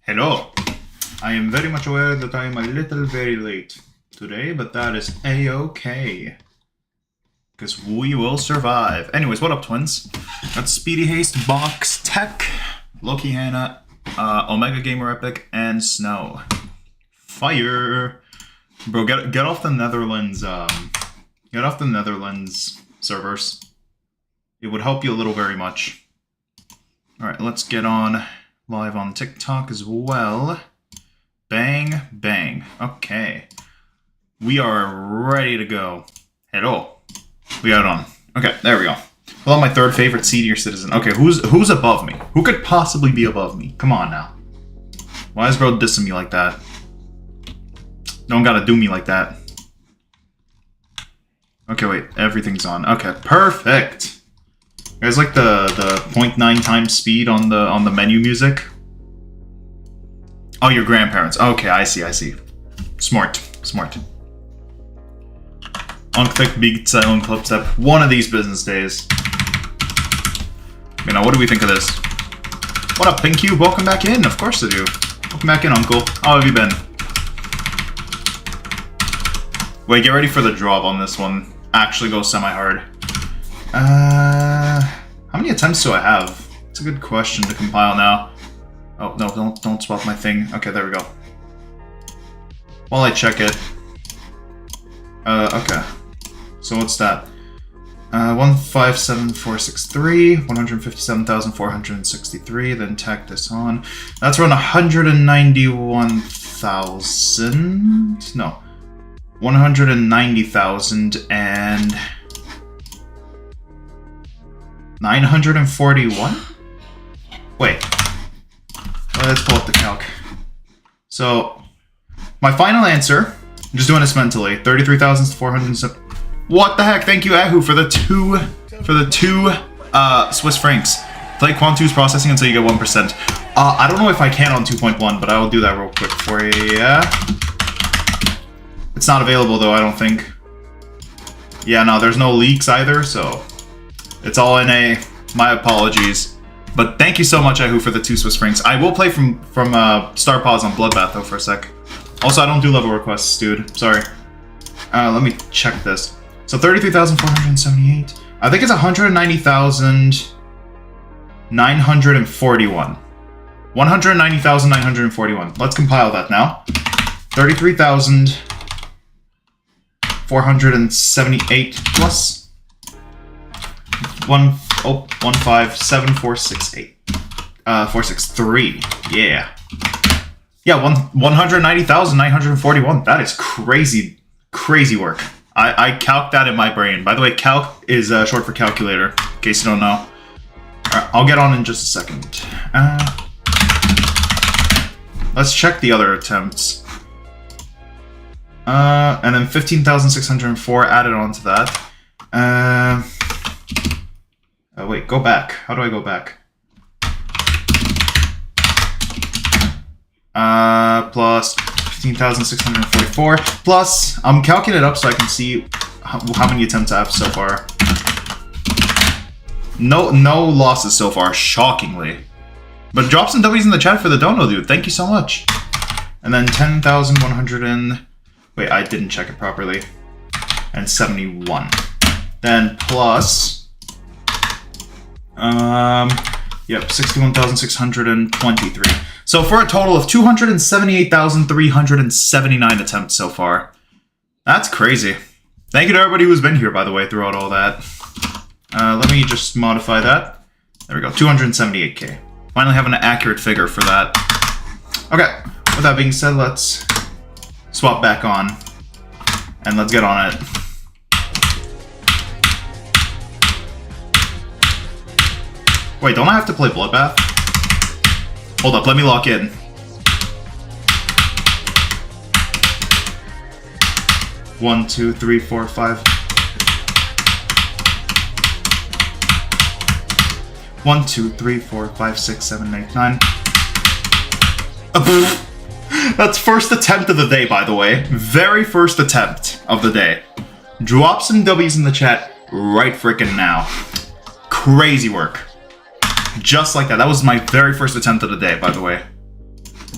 Hello. I am very much aware that I am a little very late today, but that is a-okay. Because we will survive. Anyways, what up, twins? Got Speedy Haste, Box, Tech, Loki Hannah, Omega Gamer Epic, and Snow. Fire! Bro, get off the Netherlands, get off the Netherlands servers. It would help you a little very much. Alright, let's get on live on TikTok as well. Bang, bang. Okay. We are ready to go. Hello. We got it on. Okay, there we go. Well, my third favorite senior citizen. Okay, who's above me? Who could possibly be above me? Come on now. Why is bro dissing me like that? Don't gotta do me like that. Okay, wait. Everything's on. Okay, perfect. You guys like the 0.9 times speed on the menu music? Oh, your grandparents. Okay, I see. Smart. MythicCell and Clubstep. One of these business days. You know, what do we think of this? What up, Pink Cube? Welcome back in. Of course I do. Welcome back in, Uncle. How have you been? Wait, get ready for the drop on this one. Actually go semi-hard. How many attempts do I have? It's a good question to compile now. Oh, no, don't swap my thing. Okay, there we go. While I check it. Okay. So what's that? 157,463, 157,463, then tack this on. That's around 191,000. No. 190,000 and 941? Wait. Let's pull up the calc. So, my final answer, I'm just doing this mentally, 33,407. What the heck? Thank you, Ahu, for the two Swiss francs. Play Quant2's processing until you get 1%. I don't know if I can on 2.1, but I will do that real quick for you, yeah? It's not available though, I don't think. Yeah, no, there's no leaks either, so it's all NA. My apologies. But thank you so much, Ahu, for the 2 Swiss francs. I will play from Star Pause on Bloodbath though for a sec. Also, I don't do level requests, dude. Sorry. Let me check this. So 33,478. I think it's 190,941. 190,941. Let's compile that now. 33,478 plus 157,468. 463. Yeah. Yeah, 190,941. That is crazy work. I calc that in my brain. By the way, calc is short for calculator, in case you don't know. Alright, I'll get on in just a second. Let's check the other attempts. And then 15,604 added on to that. Wait, go back. How do I go back? Plus 15,644. Plus, I'm calculating it up so I can see how many attempts I have so far. No losses so far, shockingly. But drop some W's in the chat for the dono, dude. Thank you so much. And then 10,100 and... Wait, I didn't check it properly. And 71. Then plus... Yep, 61,623. So for a total of 278,379 attempts so far. That's crazy. Thank you to everybody who's been here, by the way, throughout all that. Let me just modify that. There we go, 278k. Finally having an accurate figure for that. Okay, with that being said, let's swap back on. And let's get on it. Wait, don't I have to play Bloodbath? Hold up, let me lock in. One, two, three, four, five. 1, 2, 3, 4, 5, 6, 7, 8, 9. That's first attempt of the day, by the way. Very first attempt of the day. Drop some W's in the chat right frickin' now. Crazy work. Just like that. That was my very first attempt of the day, by the way.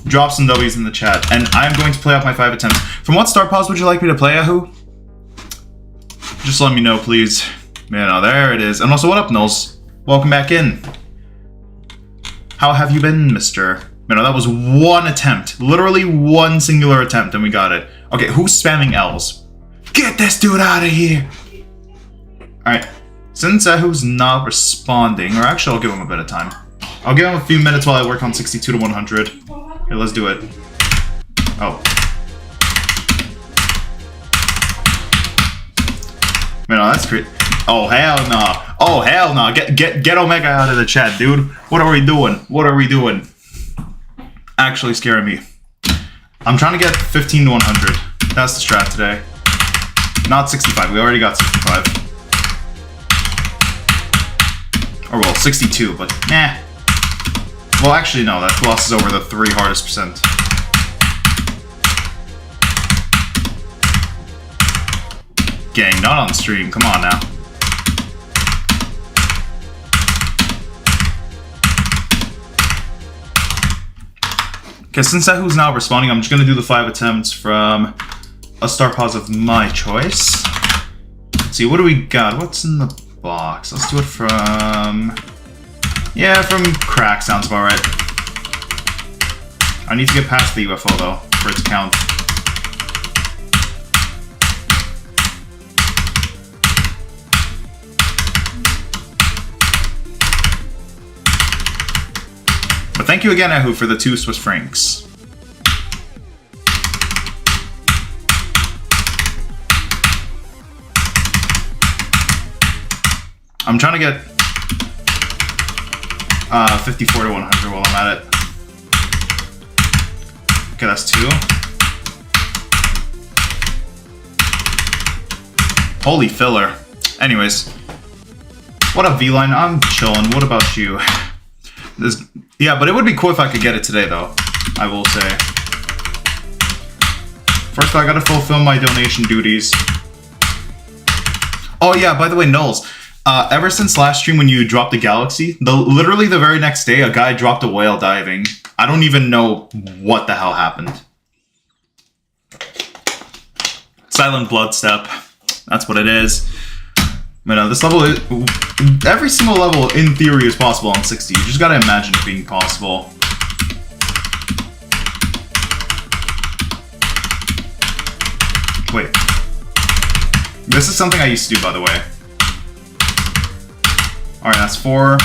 drop some W's in the chat, and I'm going to play off my 5 attempts. From what star pause would you like me to play, Yahoo? Just let me know, please. Man, there it is. And also, what up, Nulls? Welcome back in. How have you been, mister? Man, that was one attempt. Literally one singular attempt, and we got it. Okay, who's spamming L's? Get this dude out of here! Alright, since Yahoo's not responding, or actually I'll give him a bit of time. I'll give him a few minutes while I work on 62 to 100. Here, let's do it. Oh. Man, that's great. Oh, hell no. Oh, hell no. Get Omega out of the chat, dude. What are we doing? What are we doing? Actually scaring me. I'm trying to get 15 to 100. That's the strat today. Not 65. We already got 65. Or, well, 62, but nah. Well, actually, no. That glosses over the 3 hardest percent. Gang, not on stream. Come on now. Okay, since Yahoo's now responding, I'm just going to do the 5 attempts from a star pause of my choice. Let's see, what do we got? What's in the box? Let's do it from... Yeah, from Crack sounds about right. I need to get past the UFO, though, for it to count. But thank you again, Yahoo, for the 2 Swiss francs. I'm trying to get 54 to 100 while I'm at it. Okay, that's 2. Holy filler. Anyways. What up, V-Line? I'm chilling. What about you? Yeah, but it would be cool if I could get it today, though. I will say. First, I gotta fulfill my donation duties. Oh yeah, by the way, Nulls. Ever since last stream when you dropped the Galaxy, literally the very next day, a guy dropped a whale diving. I don't even know what the hell happened. Silent blood step. That's what it is. But this level is... Every single level, in theory, is possible on 60. You just gotta imagine it being possible. Wait. This is something I used to do, by the way. Alright, that's 4.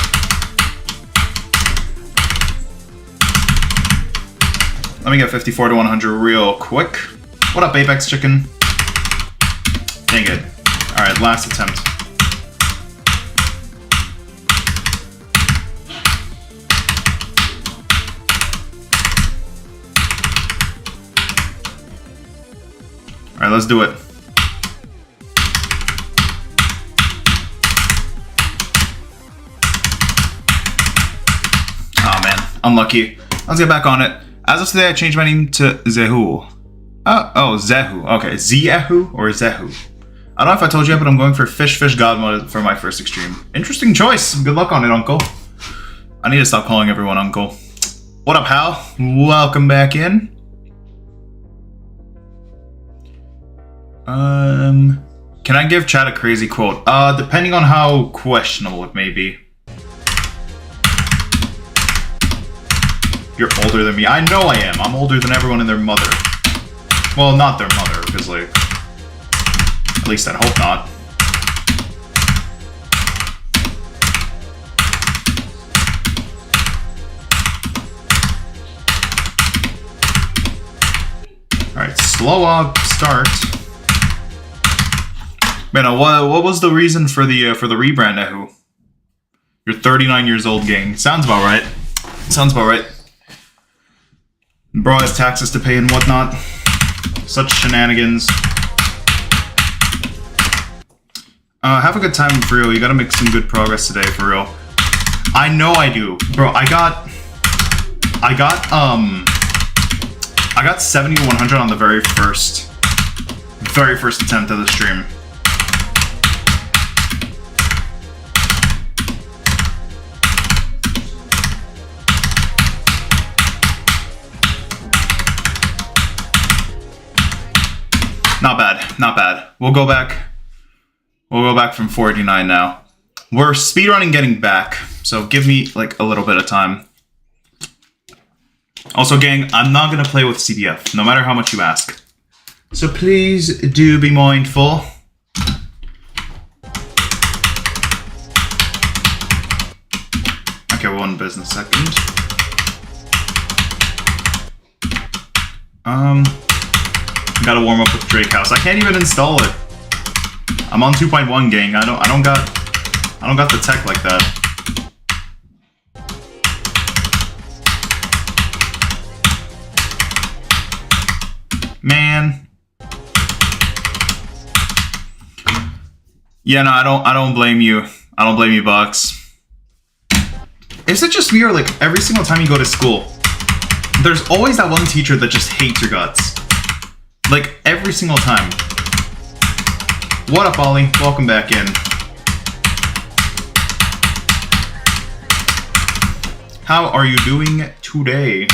Let me get 54 to 100 real quick. What up, Apex Chicken? Dang it. Alright, last attempt. Alright, let's do it. Oh man, unlucky. Let's get back on it. As of today, I changed my name to Zehu. Oh, Zehu. Okay, Zehu or Zehu. I don't know if I told you yet, but I'm going for Fish God mode for my first extreme. Interesting choice. Good luck on it, Uncle. I need to stop calling everyone Uncle. What up, Hal? Welcome back in. Can I give chat a crazy quote? Depending on how questionable it may be. You're older than me. I know I am. I'm older than everyone and their mother. Well, not their mother, because, like... At least I hope not. Alright, slow up start. Man, what was the reason for the rebrand, Yahoo? You're 39 years old, gang. Sounds about right. Sounds about right. Bro has taxes to pay and whatnot. Such shenanigans. Have a good time for real. You gotta make some good progress today, for real. I know I do. Bro, I got 70 to 100 on the very first attempt of the stream. Not bad, not bad. We'll go back from 49 now. We're speedrunning getting back, so give me like a little bit of time. Also, gang, I'm not gonna play with CDF, no matter how much you ask. So please do be mindful. Okay, one business second. Gotta warm up with Drake House. I can't even install it. I'm on 2.1, gang. I don't got the tech like that. Man. Yeah, no, I don't blame you. I don't blame you, Box. Is it just me or like every single time you go to school, there's always that one teacher that just hates your guts? Like every single time. What up, Ollie? Welcome back in. How are you doing today?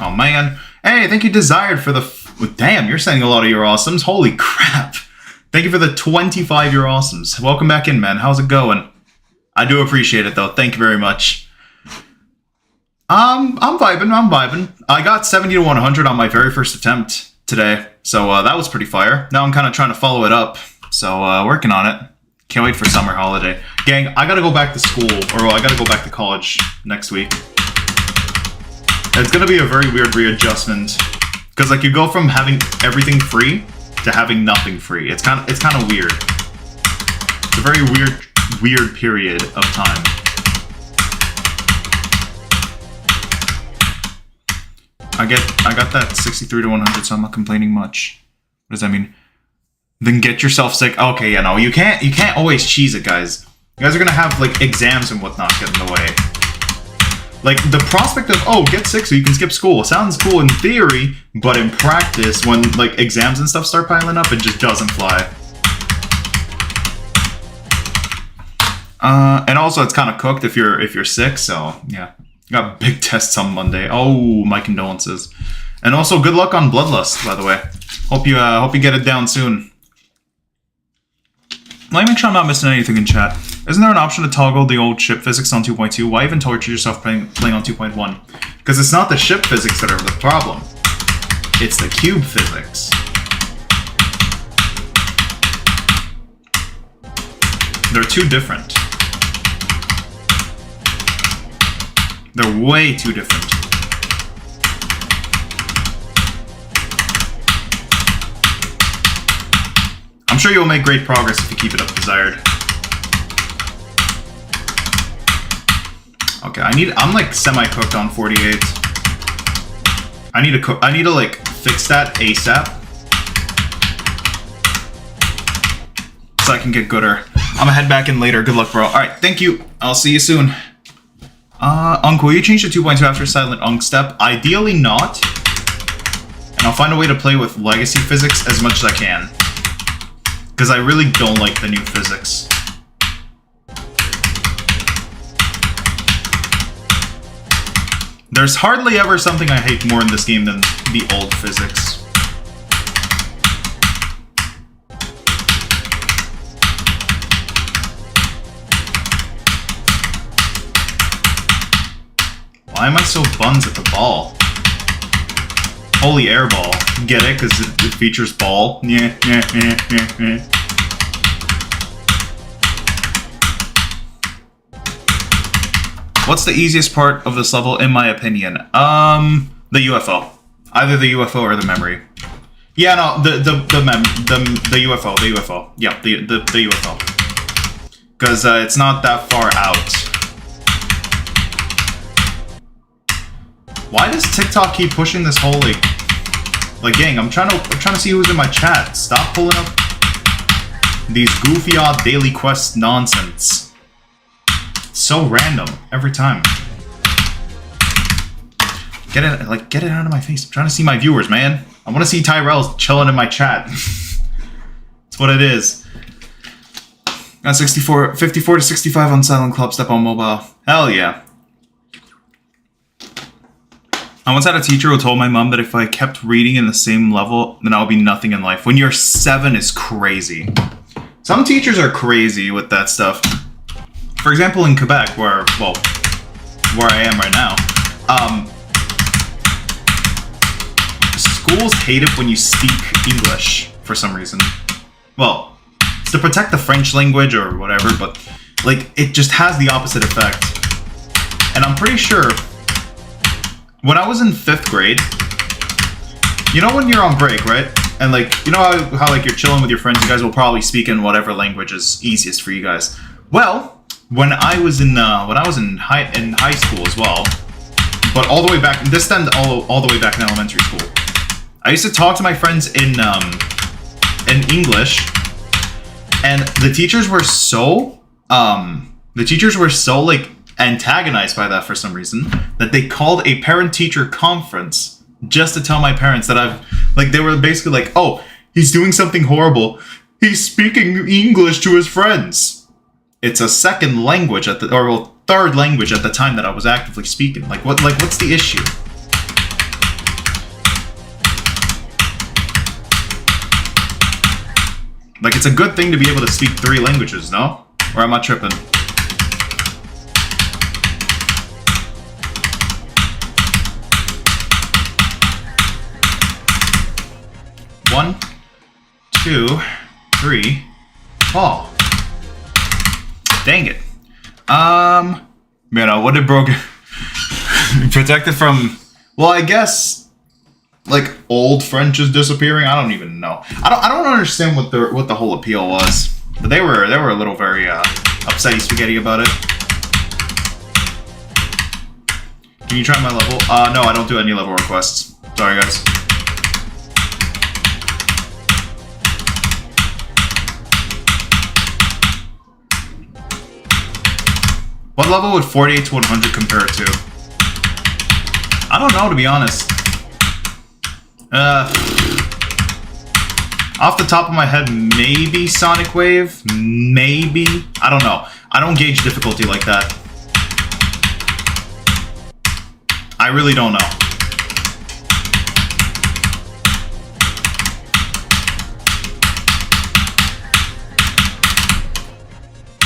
Oh man. Hey, thank you, Desired, for the... Damn, you're sending a lot of your awesomes. Holy crap. Thank you for the 25 your awesomes. Welcome back in, man. How's it going? I do appreciate it, though. Thank you very much. I'm vibing. I got 70 to 100 on my very first attempt today. So that was pretty fire. Now I'm kind of trying to follow it up. So working on it. Can't wait for summer holiday. Gang, I gotta go back to school, or I gotta go back to college next week. It's gonna be a very weird readjustment. Because like you go from having everything free to having nothing free. It's kind of weird. It's a very weird period of time. I got that 63 to 100, so I'm not complaining much. What does that mean? Then get yourself sick. Okay, yeah, no, you can't always cheese it, guys. You guys are gonna have like exams and whatnot get in the way. Like the prospect of, oh, get sick so you can skip school sounds cool in theory, but in practice, when like exams and stuff start piling up, it just doesn't fly. And also it's kind of cooked if you're sick, so yeah. Got big tests on Monday. Oh, my condolences. And also, good luck on Bloodlust, by the way. Hope you get it down soon. Let me make sure I'm not missing anything in chat. Isn't there an option to toggle the old ship physics on 2.2? Why even torture yourself playing on 2.1? Because it's not the ship physics that are the problem. It's the cube physics. They're too different. They're way too different. I'm sure you'll make great progress if you keep it up, Desired. Okay, I'm like semi-cooked on 48. I need to like fix that ASAP. So I can get gooder. I'm gonna head back in later. Good luck, bro. Alright, thank you. I'll see you soon. Unk, will you change to 2.2 after Silent Unk Step? Ideally not. And I'll find a way to play with legacy physics as much as I can. Because I really don't like the new physics. There's hardly ever something I hate more in this game than the old physics. Why am I so buns at the ball? Holy airball. Get it? Because it features ball. Yeah. What's the easiest part of this level, in my opinion? The UFO. Either the UFO or the memory. Yeah, no, the UFO. Yeah, the UFO. Because it's not that far out. Why does TikTok keep pushing this whole like gang? I'm trying to see who's in my chat. Stop pulling up these goofy odd daily quest nonsense. It's so random every time. Get it out of my face. I'm trying to see my viewers, man. I want to see Tyrell chilling in my chat. That's what it is. Got 54 to 65 on Silent Clubstep on mobile. Hell yeah. I once had a teacher who told my mom that if I kept reading in the same level, then I would be nothing in life. When you're 7 is crazy. Some teachers are crazy with that stuff. For example, in Quebec, where I am right now, schools hate it when you speak English for some reason. Well, it's to protect the French language or whatever, but like it just has the opposite effect. And I'm pretty sure when I was in 5th grade, you know when you're on break, right? And like, you know how like you're chilling with your friends, you guys will probably speak in whatever language is easiest for you guys. Well, when I was in high school as well, but all the way back, this time all the way back in elementary school, I used to talk to my friends in English, and the teachers were so like antagonized by that for some reason that they called a parent-teacher conference just to tell my parents that they were basically like, oh, he's doing something horrible. He's speaking English to his friends. It's a second language third language at the time that I was actively speaking. What's the issue? Like, it's a good thing to be able to speak 3 languages, no? Or am I tripping? One, 2, 3, fall. Dang it. Man, what did broken protected from? Well, I guess like old French is disappearing. I don't even know. I don't understand what the whole appeal was. But they were a little very upsetty spaghetti about it. Can you try my level? No, I don't do any level requests. Sorry, guys. What level would 48 to 100 compare to? I don't know, to be honest. Off the top of my head, maybe Sonic Wave? Maybe? I don't know. I don't gauge difficulty like that. I really don't know.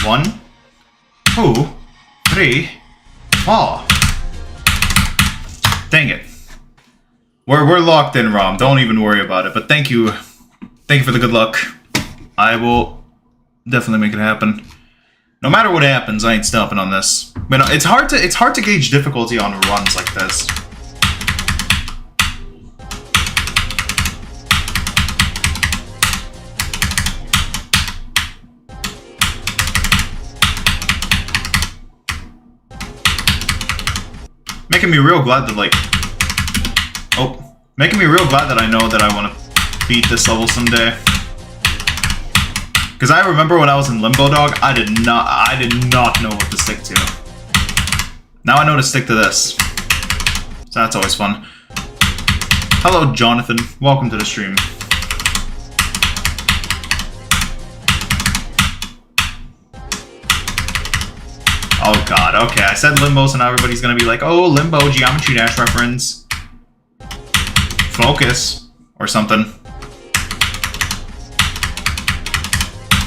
One, 2, 3, 4. Dang it. We're locked in, Rom. Don't even worry about it. But thank you. Thank you for the good luck. I will definitely make it happen. No matter what happens, I ain't stopping on this. But no, it's hard to gauge difficulty on runs like this. Making me real glad that making me real glad that I know that I want to beat this level someday. Because I remember when I was in Limbo Dog, I did not know what to stick to. Now I know to stick to this. So that's always fun. Hello, Jonathan. Welcome to the stream. Oh god, okay, I said Limbo, so now everybody's gonna be like, oh, Limbo, Geometry Dash reference. Focus. Or something.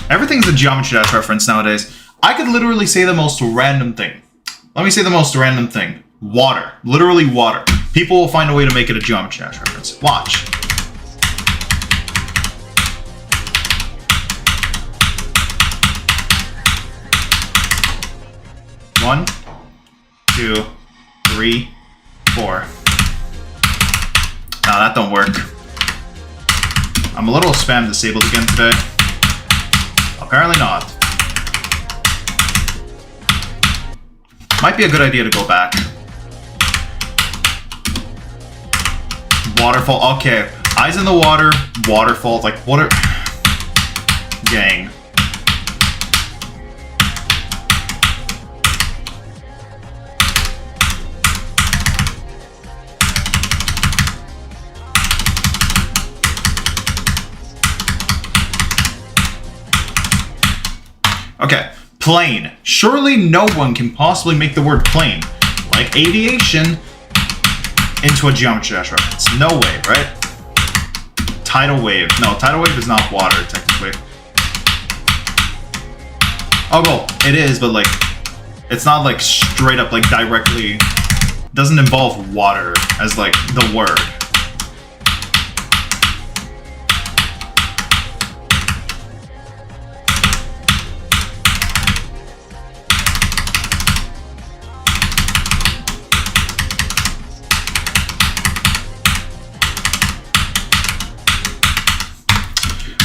Everything's a Geometry Dash reference nowadays. I could literally say the most random thing. Let me say the most random thing. Water. Literally water. People will find a way to make it a Geometry Dash reference. Watch. One, 2, 3, 4. No, that don't work. I'm a little spam disabled again today. Apparently not. Might be a good idea to go back. Waterfall. Okay. Eyes in the water. Waterfall. Like, what are... Gang. Okay, plane. Surely no one can possibly make the word plane. Like aviation, into a Geometry Dash reference. No way, right? Tidal Wave. No, Tidal Wave is not water, technically. Oh, well, it is, but, like, it's not, like, straight up, like, directly... Doesn't involve water as, like, the word.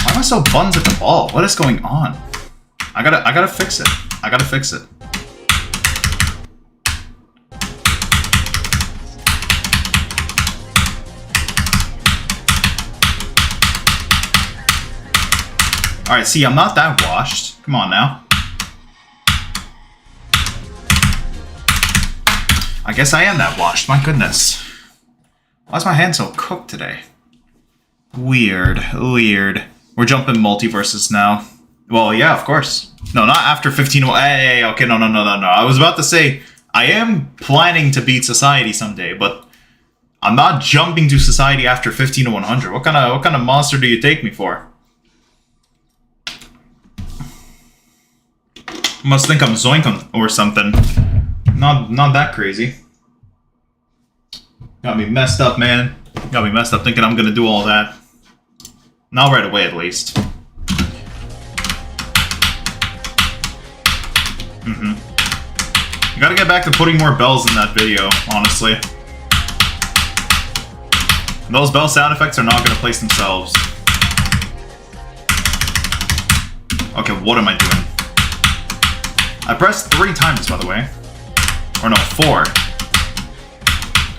Why am I so buns at the ball? What is going on? I gotta fix it. I gotta fix it. Alright, see, I'm not that washed. Come on now. I guess I am that washed. My goodness. Why is my hand so cooked today? Weird. Weird. We're jumping multiverses now. Well, yeah, of course. No, not after 15... Hey, okay, no. I was about to say, I am planning to beat Society someday, but I'm not jumping to Society after 15 to 100. What kind of monster do you take me for? Must think I'm Zoink or something. Not that crazy. Got me messed up, man. Got me messed up thinking I'm gonna do all that. Not right away, at least. You gotta get back to putting more bells in that video, honestly. Those bell sound effects are not gonna place themselves. Okay, what am I doing? I pressed 3 times, by the way. Or no, 4.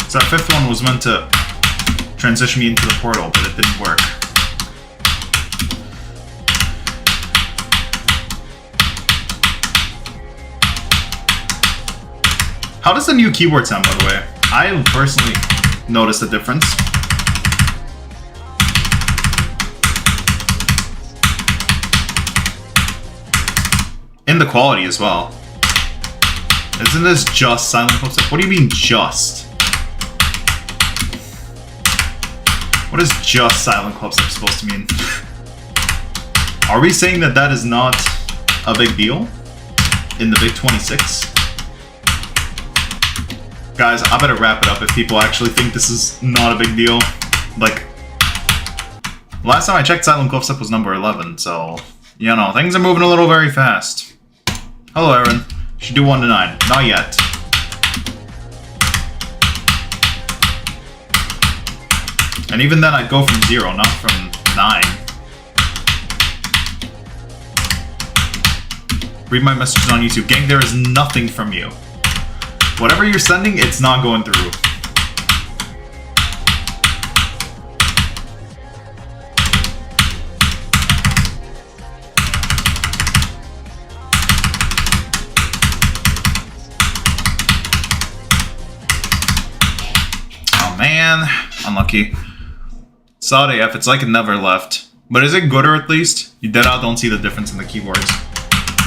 So that 5th one was meant to transition me into the portal, but it didn't work. How does the new keyboard sound, by the way? I personally noticed a difference. In the quality as well. Isn't this just Silent Clubstep? What do you mean just? What is just Silent Clubstep supposed to mean? Are we saying that that is not a big deal? In the Big 26? Guys, I better wrap it up if people actually think this is not a big deal. Like, last time I checked, Silent Clubstep was number 11, so, you know, things are moving a little very fast. Hello, Aaron. Should do 1 to 9. Not yet. And even then, I'd go from 0, not from 9. Read my messages on YouTube. Gang, there is nothing from you. Whatever you're sending, it's not going through. Oh man, unlucky. Sorry if it's like it never left. But is it gooder at least? You dead out don't see the difference in the keyboards.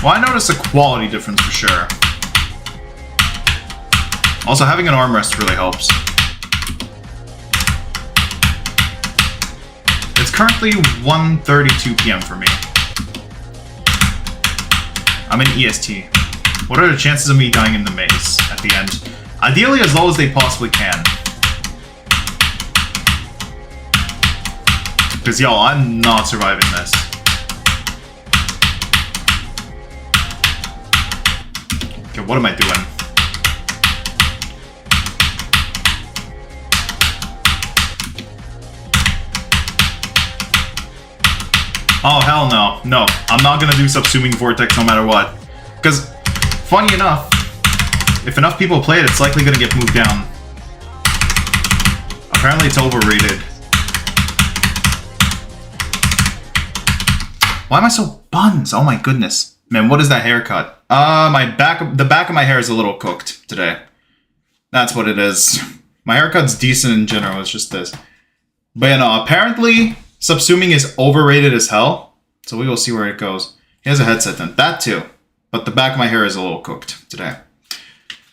Well, I noticed a quality difference for sure. Also, having an armrest really helps. It's currently 1:32 p.m. for me. I'm in EST. What are the chances of me dying in the maze at the end? Ideally, as low as they possibly can. Because, y'all, I'm not surviving this. Okay, what am I doing? Oh, hell no. No, I'm not gonna do Subsuming Vortex no matter what. Because, funny enough, if enough people play it, it's likely gonna get moved down. Apparently it's overrated. Why am I so buns? Oh my goodness. Man, what is that haircut? The back of my hair is a little cooked today. That's what it is. My haircut's decent in general, it's just this. But you know, apparently Subsuming is overrated as hell, so we will see where it goes. He has a headset then. That too. But the back of my hair is a little cooked today.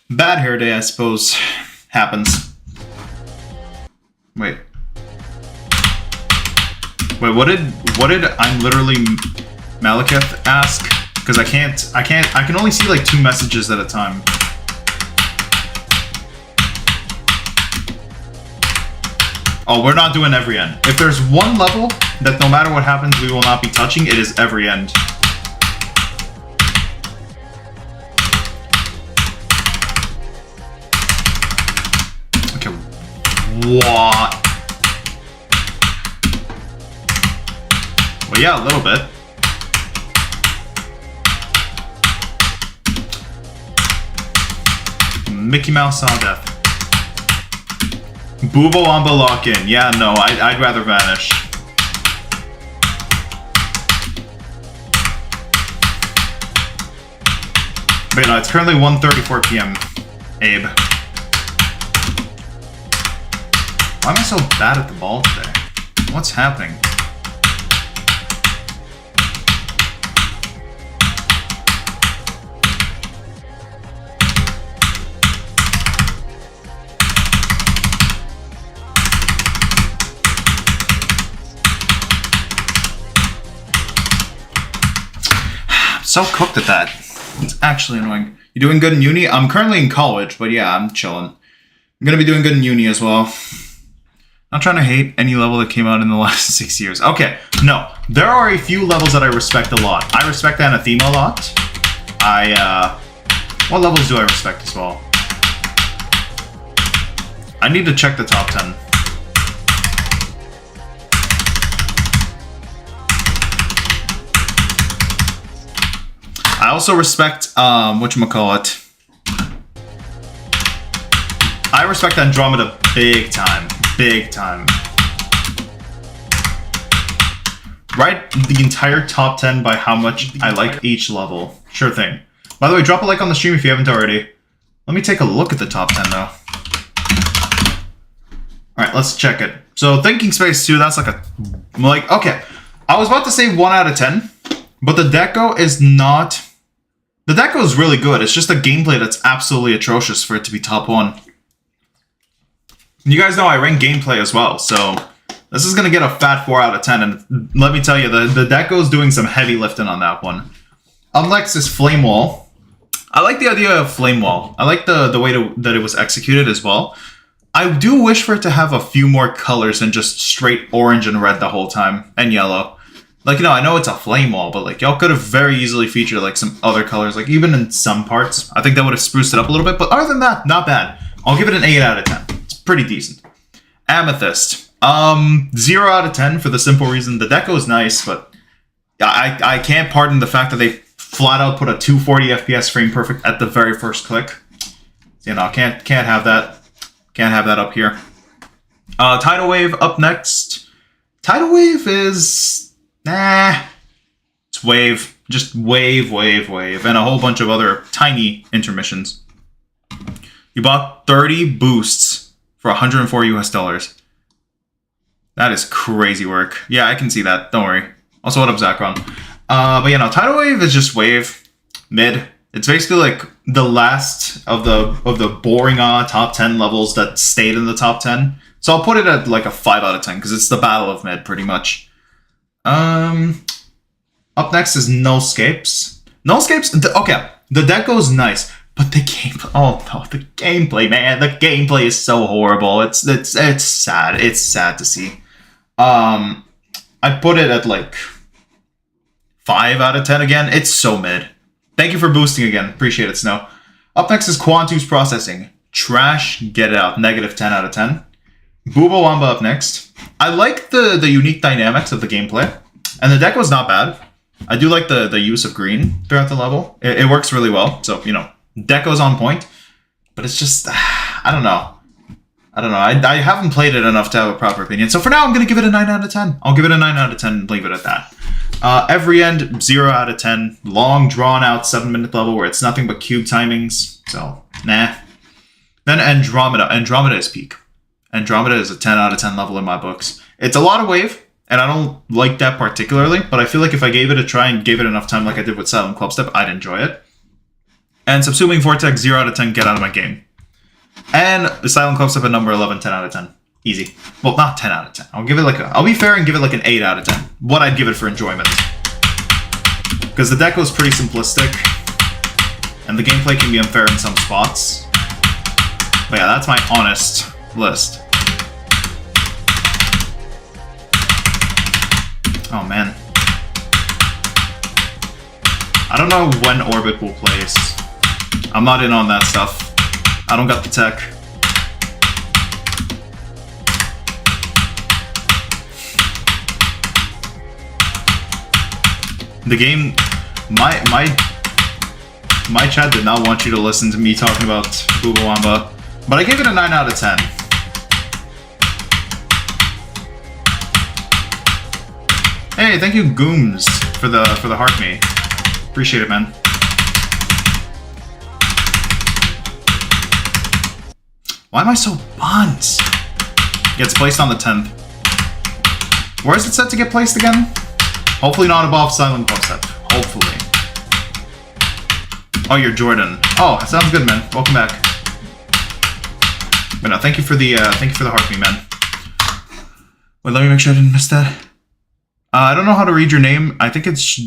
Bad hair day, I suppose. Happens. Wait. Wait, what did I'm literally Malekith ask? Because I can only see like 2 messages at a time. Oh, we're not doing every end. If there's one level that no matter what happens we will not be touching, it is every end. Okay, what? Well, yeah, a little bit. Mickey Mouse saw death. Boobo Wamba lock in. Yeah, no, I'd rather vanish. But no, it's currently 1:34 p.m. Abe. Why am I so bad at the ball today? What's happening? So cooked at that. It's actually annoying. You doing good in uni? I'm currently in college, but yeah, I'm chilling. I'm gonna be doing good in uni as well. Not trying to hate any level that came out in the last 6 years. Okay, no. There are a few levels that I respect a lot. I respect Anathema a lot. What levels do I respect as well? I need to check the top 10. I also respect, whatchamacallit. I respect Andromeda big time. Big time. Write the entire top 10 by how much I like each level. Sure thing. By the way, drop a like on the stream if you haven't already. Let me take a look at the top 10 though. Alright, let's check it. So, Thinking Space 2, that's like okay. I was about to say 1 out of 10, but the deco is not... The deco is really good, it's just the gameplay that's absolutely atrocious for it to be top 1. You guys know I rank gameplay as well, so this is going to get a fat 4 out of 10, and let me tell you, the deco is doing some heavy lifting on that one. Up next is Flame Wall. I like the idea of Flame Wall. I like the way that it was executed as well. I do wish for it to have a few more colors than just straight orange and red the whole time, and yellow. Like, you know, I know it's a flame wall, but, like, y'all could have very easily featured, like, some other colors. Like, even in some parts, I think that would have spruced it up a little bit. But other than that, not bad. I'll give it an 8 out of 10. It's pretty decent. Amethyst. 0 out of 10 for the simple reason the deco is nice, but I can't pardon the fact that they flat out put a 240 FPS frame perfect at the very first click. You know, can't have that. Can't have that up here. Tidal Wave up next. Tidal Wave is... Nah, it's wave. Just wave, and a whole bunch of other tiny intermissions. You bought 30 boosts for 104 US dollars. That is crazy work. Yeah, I can see that. Don't worry. Also, what up, Zacron? But yeah, no, Tidal Wave is just wave, mid. It's basically like the last of the boring top 10 levels that stayed in the top 10. So I'll put it at like a 5 out of 10 because it's the battle of mid, pretty much. Up next is Nullscapes. Okay, the deco's nice, but the gameplay, oh no, the gameplay, man, the gameplay is so horrible. It's sad. It's sad to see. I put it at like 5 out of 10 again. It's so mid. Thank you for boosting again. Appreciate it, Snow. Up next is Quantum's Processing. Trash, get it out. Negative 10 out of 10. Boobo Wamba up next. I like the unique dynamics of the gameplay. And the deco's not bad. I do like the use of green throughout the level. It works really well. So, you know, deco's on point. But it's just, I don't know. I haven't played it enough to have a proper opinion. So for now, I'm going to give it a 9 out of 10. I'll give it a 9 out of 10 and leave it at that. Every end, 0 out of 10. Long, drawn-out 7-minute level where it's nothing but cube timings. So, nah. Then Andromeda. Andromeda is peak. Andromeda is a 10 out of 10 level in my books. It's a lot of wave, and I don't like that particularly, but I feel like if I gave it a try and gave it enough time like I did with Silent Clubstep, I'd enjoy it. And Subsuming Vortex, 0 out of 10, get out of my game. And the Silent Clubstep at number 11, 10 out of 10. Easy. Well, not 10 out of 10. I'll give it like a... I'll be fair and give it like an 8 out of 10. What I'd give it for enjoyment. Because the deck was pretty simplistic. And the gameplay can be unfair in some spots. But yeah, that's my honest list. Oh, man. I don't know when Orbit will place. I'm not in on that stuff. I don't got the tech. The game... My chat did not want you to listen to me talking about Bubawamba, but I gave it a 9 out of 10. Hey, thank you, Gooms, for the heart me. Appreciate it, man. Why am I so bunt? Gets placed on the 10th. Where is it set to get placed again? Hopefully not above Silent Clubstep. Hopefully. Oh, you're Jordan. Oh, that sounds good, man. Welcome back. But no, thank you for the heart me, man. Wait, let me make sure I didn't miss that. I don't know how to read your name. I think it's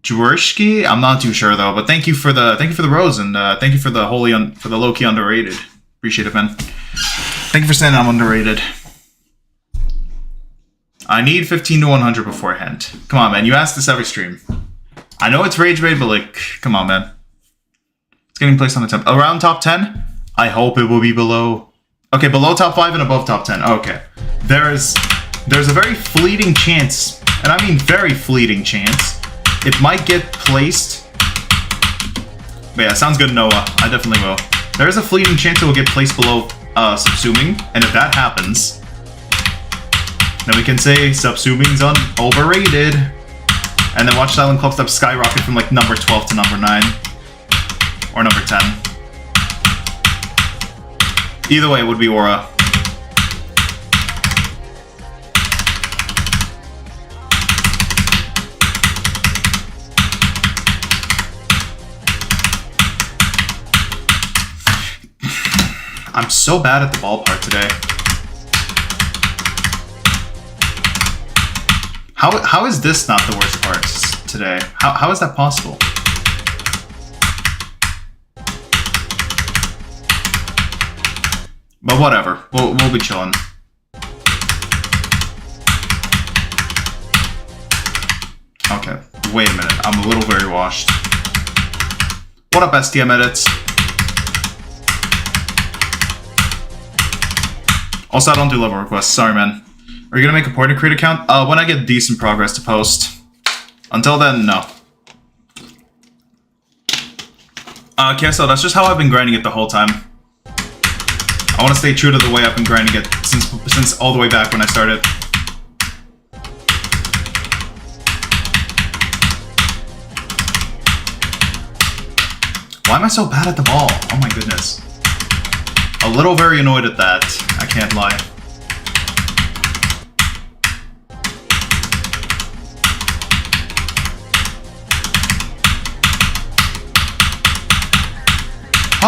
Dworski. I'm not too sure though. But thank you for the rose and thank you for the low-key underrated. Appreciate it, man. Thank you for saying I'm underrated. I need 15 to 100 beforehand. Come on, man. You ask this every stream. I know it's rage bait, but like, come on, man. It's getting placed on the 10th. Around top 10? I hope it will be below. Okay, below top 5 and above top 10. Okay. There's a very fleeting chance, and I mean very fleeting chance, it might get placed. But yeah, sounds good, Noah. I definitely will. There is a fleeting chance it will get placed below Subsuming, and if that happens, then we can say Subsuming's overrated. And then watch Silent Clubstep skyrocket from like number 12 to number 9. Or number 10. Either way, it would be Aura. I'm so bad at the ballpark today. How is this not the worst part today? How is that possible? But whatever, we'll be chilling. Okay, wait a minute. I'm a little very washed. What up, STM edits? Also, I don't do level requests. Sorry, man. Are you gonna make a point to create account? When I get decent progress to post. Until then, no. Okay, so that's just how I've been grinding it the whole time. I want to stay true to the way I've been grinding it since all the way back when I started. Why am I so bad at the ball? Oh my goodness. A little very annoyed at that. I can't lie.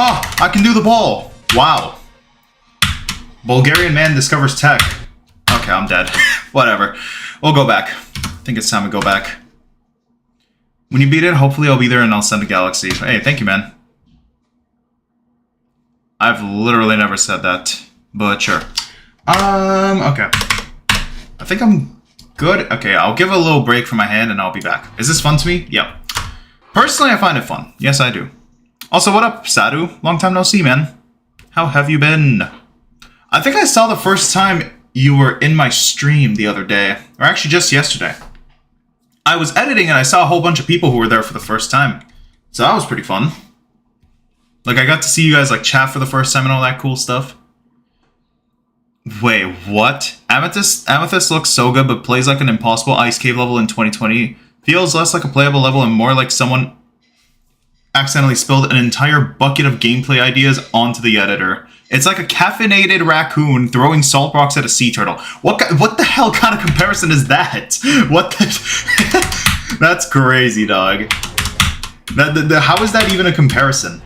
Ah, I can do the ball. Wow. Bulgarian man discovers tech. Okay, I'm dead. Whatever. We'll go back. I think it's time to go back. When you beat it, hopefully I'll be there and I'll send a galaxy. Hey, thank you, man. I've literally never said that, but sure. Okay. I think I'm good. Okay, I'll give it a little break from my hand and I'll be back. Is this fun to me? Yep. Personally, I find it fun. Yes, I do. Also, what up, Sadu? Long time no see, man. How have you been? I think I saw the first time you were in my stream the other day, or actually just yesterday. I was editing and I saw a whole bunch of people who were there for the first time. So that was pretty fun. Like, I got to see you guys, like, chat for the first time and all that cool stuff. Wait, what? Amethyst looks so good, but plays like an impossible Ice Cave level in 2020. Feels less like a playable level and more like someone accidentally spilled an entire bucket of gameplay ideas onto the editor. It's like a caffeinated raccoon throwing salt rocks at a sea turtle. What the hell kind of comparison is that? What the... That's crazy, dog. How is that even a comparison?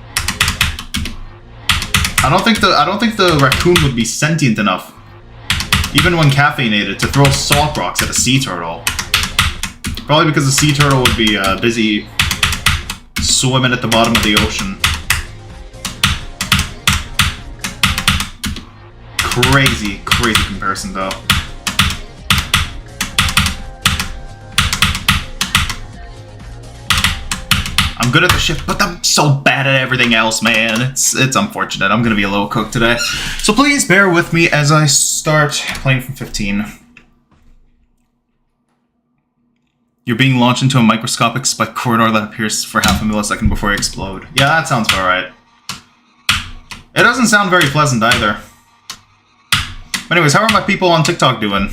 I don't think the raccoon would be sentient enough even when caffeinated, to throw salt rocks at a sea turtle. Probably because the sea turtle would be busy swimming at the bottom of the ocean. Crazy, crazy comparison though. I'm good at the ship, but I'm so bad at everything else, man. It's unfortunate. I'm gonna be a little cooked today. So please bear with me as I start playing from 15. You're being launched into a microscopic spike corridor that appears for half a millisecond before you explode. Yeah, that sounds about right. It doesn't sound very pleasant either. But anyways, how are my people on TikTok doing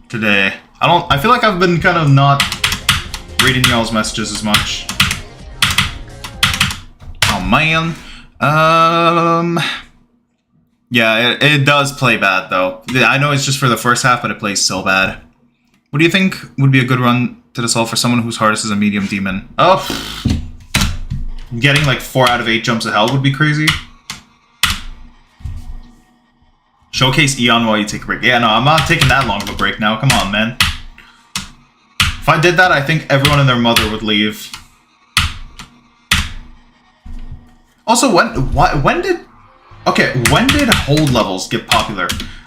today? I feel like I've been kind of not reading y'all's messages as much. Oh man. Yeah, it does play bad though. I know it's just for the first half, but it plays so bad. What do you think would be a good run to this all for someone whose hardest is a medium demon? Oh, getting like 4 out of 8 jumps of hell would be crazy. Showcase Eon while you take a break. Yeah, no, I'm not taking that long of a break now. Come on, man. If I did that, I think everyone and their mother would leave. Also, when did hold levels get popular?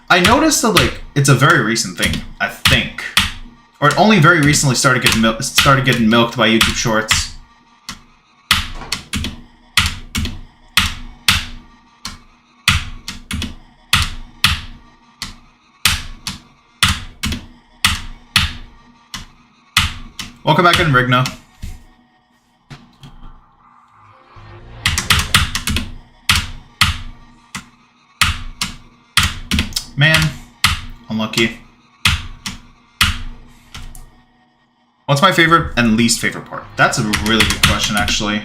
I noticed that like it's a very recent thing, I think, or it only very recently started getting milked by YouTube Shorts. Welcome back in, Rigna. Man, unlucky. What's my favorite and least favorite part? That's a really good question, actually.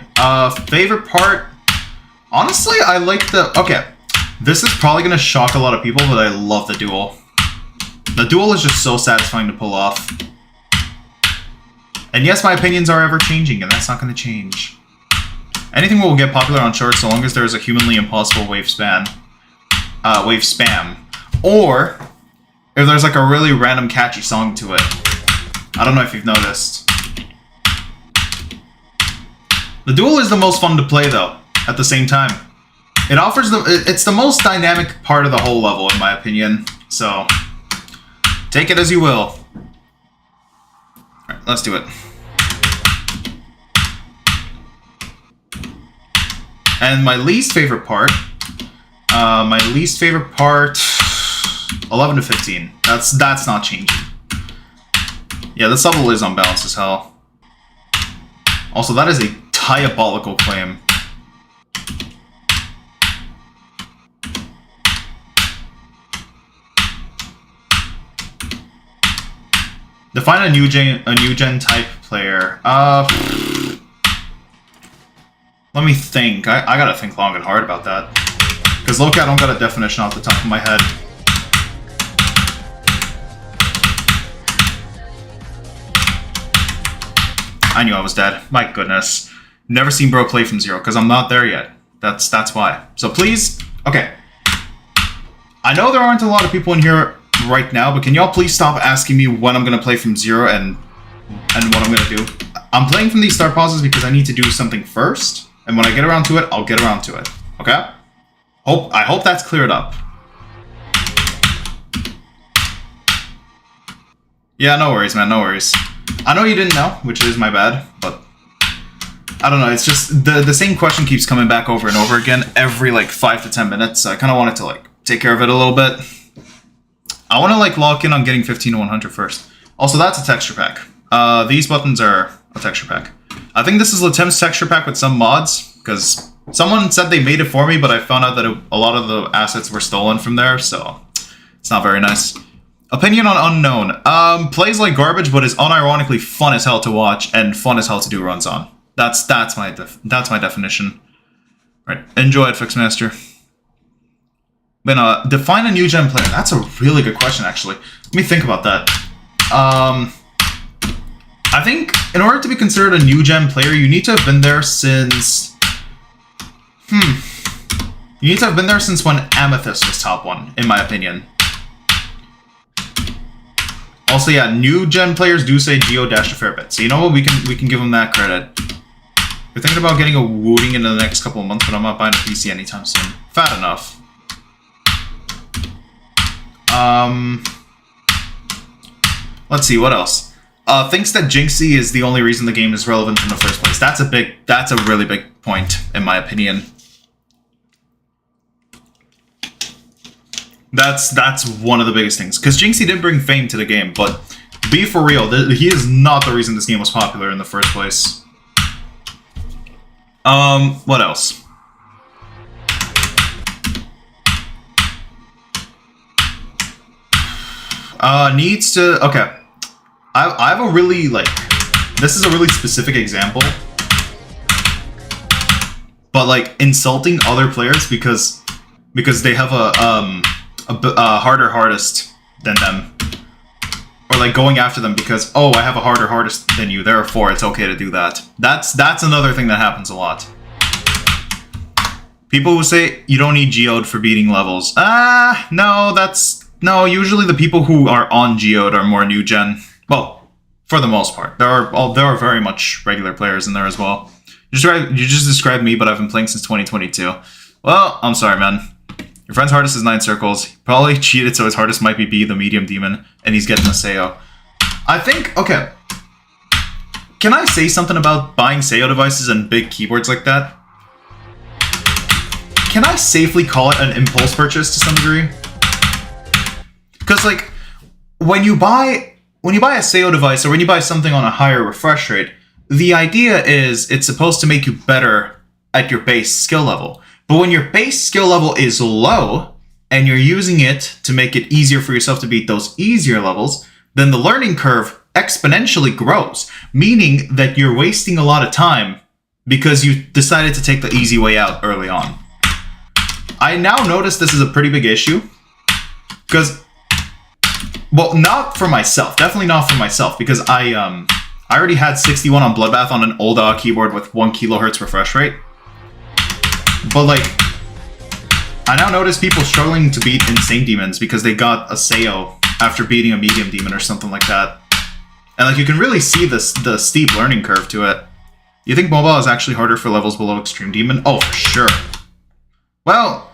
Favorite part? Honestly, I like the... Okay, this is probably going to shock a lot of people, but I love the duel. The duel is just so satisfying to pull off. And yes, my opinions are ever-changing, and that's not going to change. Anything will get popular on Shorts so long as there is a humanly impossible wave spam. Or, if there's like a really random catchy song to it. I don't know if you've noticed. The duel is the most fun to play, though, at the same time. It offers it's the most dynamic part of the whole level, in my opinion. So, take it as you will. Alright, let's do it. And my least favorite part... 11 to 15. That's not changing. Yeah, this level is unbalanced as hell. Also, that is a diabolical claim. Define a new gen type player. Let me think. I gotta think long and hard about that. Because look, I don't got a definition off the top of my head. I knew I was dead. My goodness. Never seen bro play from 0, because I'm not there yet. That's why. So please... Okay. I know there aren't a lot of people in here right now, but can y'all please stop asking me when I'm going to play from 0 and what I'm going to do? I'm playing from these start pauses because I need to do something first, and when I get around to it, I'll get around to it. Okay? I hope that's cleared up. Yeah, no worries, man, no worries. I know you didn't know, which is my bad, but... I don't know, it's just... The same question keeps coming back over and over again every, like, 5 to 10 minutes, so I kind of wanted to, like, take care of it a little bit. I want to, like, lock in on getting 15 to 100 first. Also, that's a texture pack. These buttons are a texture pack. I think this is Latem's texture pack with some mods, because... Someone said they made it for me, but I found out that a lot of the assets were stolen from there, so it's not very nice. Opinion on Unknown. Plays like garbage, but is unironically fun as hell to watch and fun as hell to do runs on. That's my definition. Right, enjoy it, Fixmaster. Then define a new gen player. That's a really good question, actually. Let me think about that. I think in order to be considered a new gen player, you need to have been there since. You need to have been there since when Amethyst was top 1, in my opinion. Also, yeah, new gen players do say Geo dashed a fair bit. So you know what? We can give them that credit. We're thinking about getting a Wooting in the next couple of months, but I'm not buying a PC anytime soon. Fat enough. Let's see, what else? Thinks that Jinxie is the only reason the game is relevant in the first place. That's a really big point, in my opinion. That's one of the biggest things. Because Jinxie did bring fame to the game, but be for real, he is not the reason this game was popular in the first place. What else? Needs to... Okay. I have a really, like... This is a really specific example. But, like, insulting other players because they have a harder hardest than them. Or, like, going after them because, oh, I have a harder hardest than you, therefore it's okay to do that. That's another thing that happens a lot. People who say, you don't need Geode for beating levels. No, no, usually the people who are on Geode are more new gen. Well, for the most part. There are very much regular players in there as well. You just described me, but I've been playing since 2022. Well, I'm sorry, man. Your friend's hardest is 9 circles. He probably cheated, so his hardest might be B, the medium demon, and he's getting a Seo. I think, okay. Can I say something about buying Seo devices and big keyboards like that? Can I safely call it an impulse purchase to some degree? Because, like, when you buy a Seo device or when you buy something on a higher refresh rate, the idea is it's supposed to make you better at your base skill level. But when your base skill level is low and you're using it to make it easier for yourself to beat those easier levels, then the learning curve exponentially grows, meaning that you're wasting a lot of time because you decided to take the easy way out early on. I now notice this is a pretty big issue because, well, not for myself, definitely not for myself, because I already had 61 on Bloodbath on an old keyboard with 1 kHz refresh rate. But, like, I now notice people struggling to beat Insane Demons because they got a Seo after beating a Medium Demon or something like that. And, like, you can really see the steep learning curve to it. You think mobile is actually harder for levels below Extreme Demon? Oh, for sure. Well,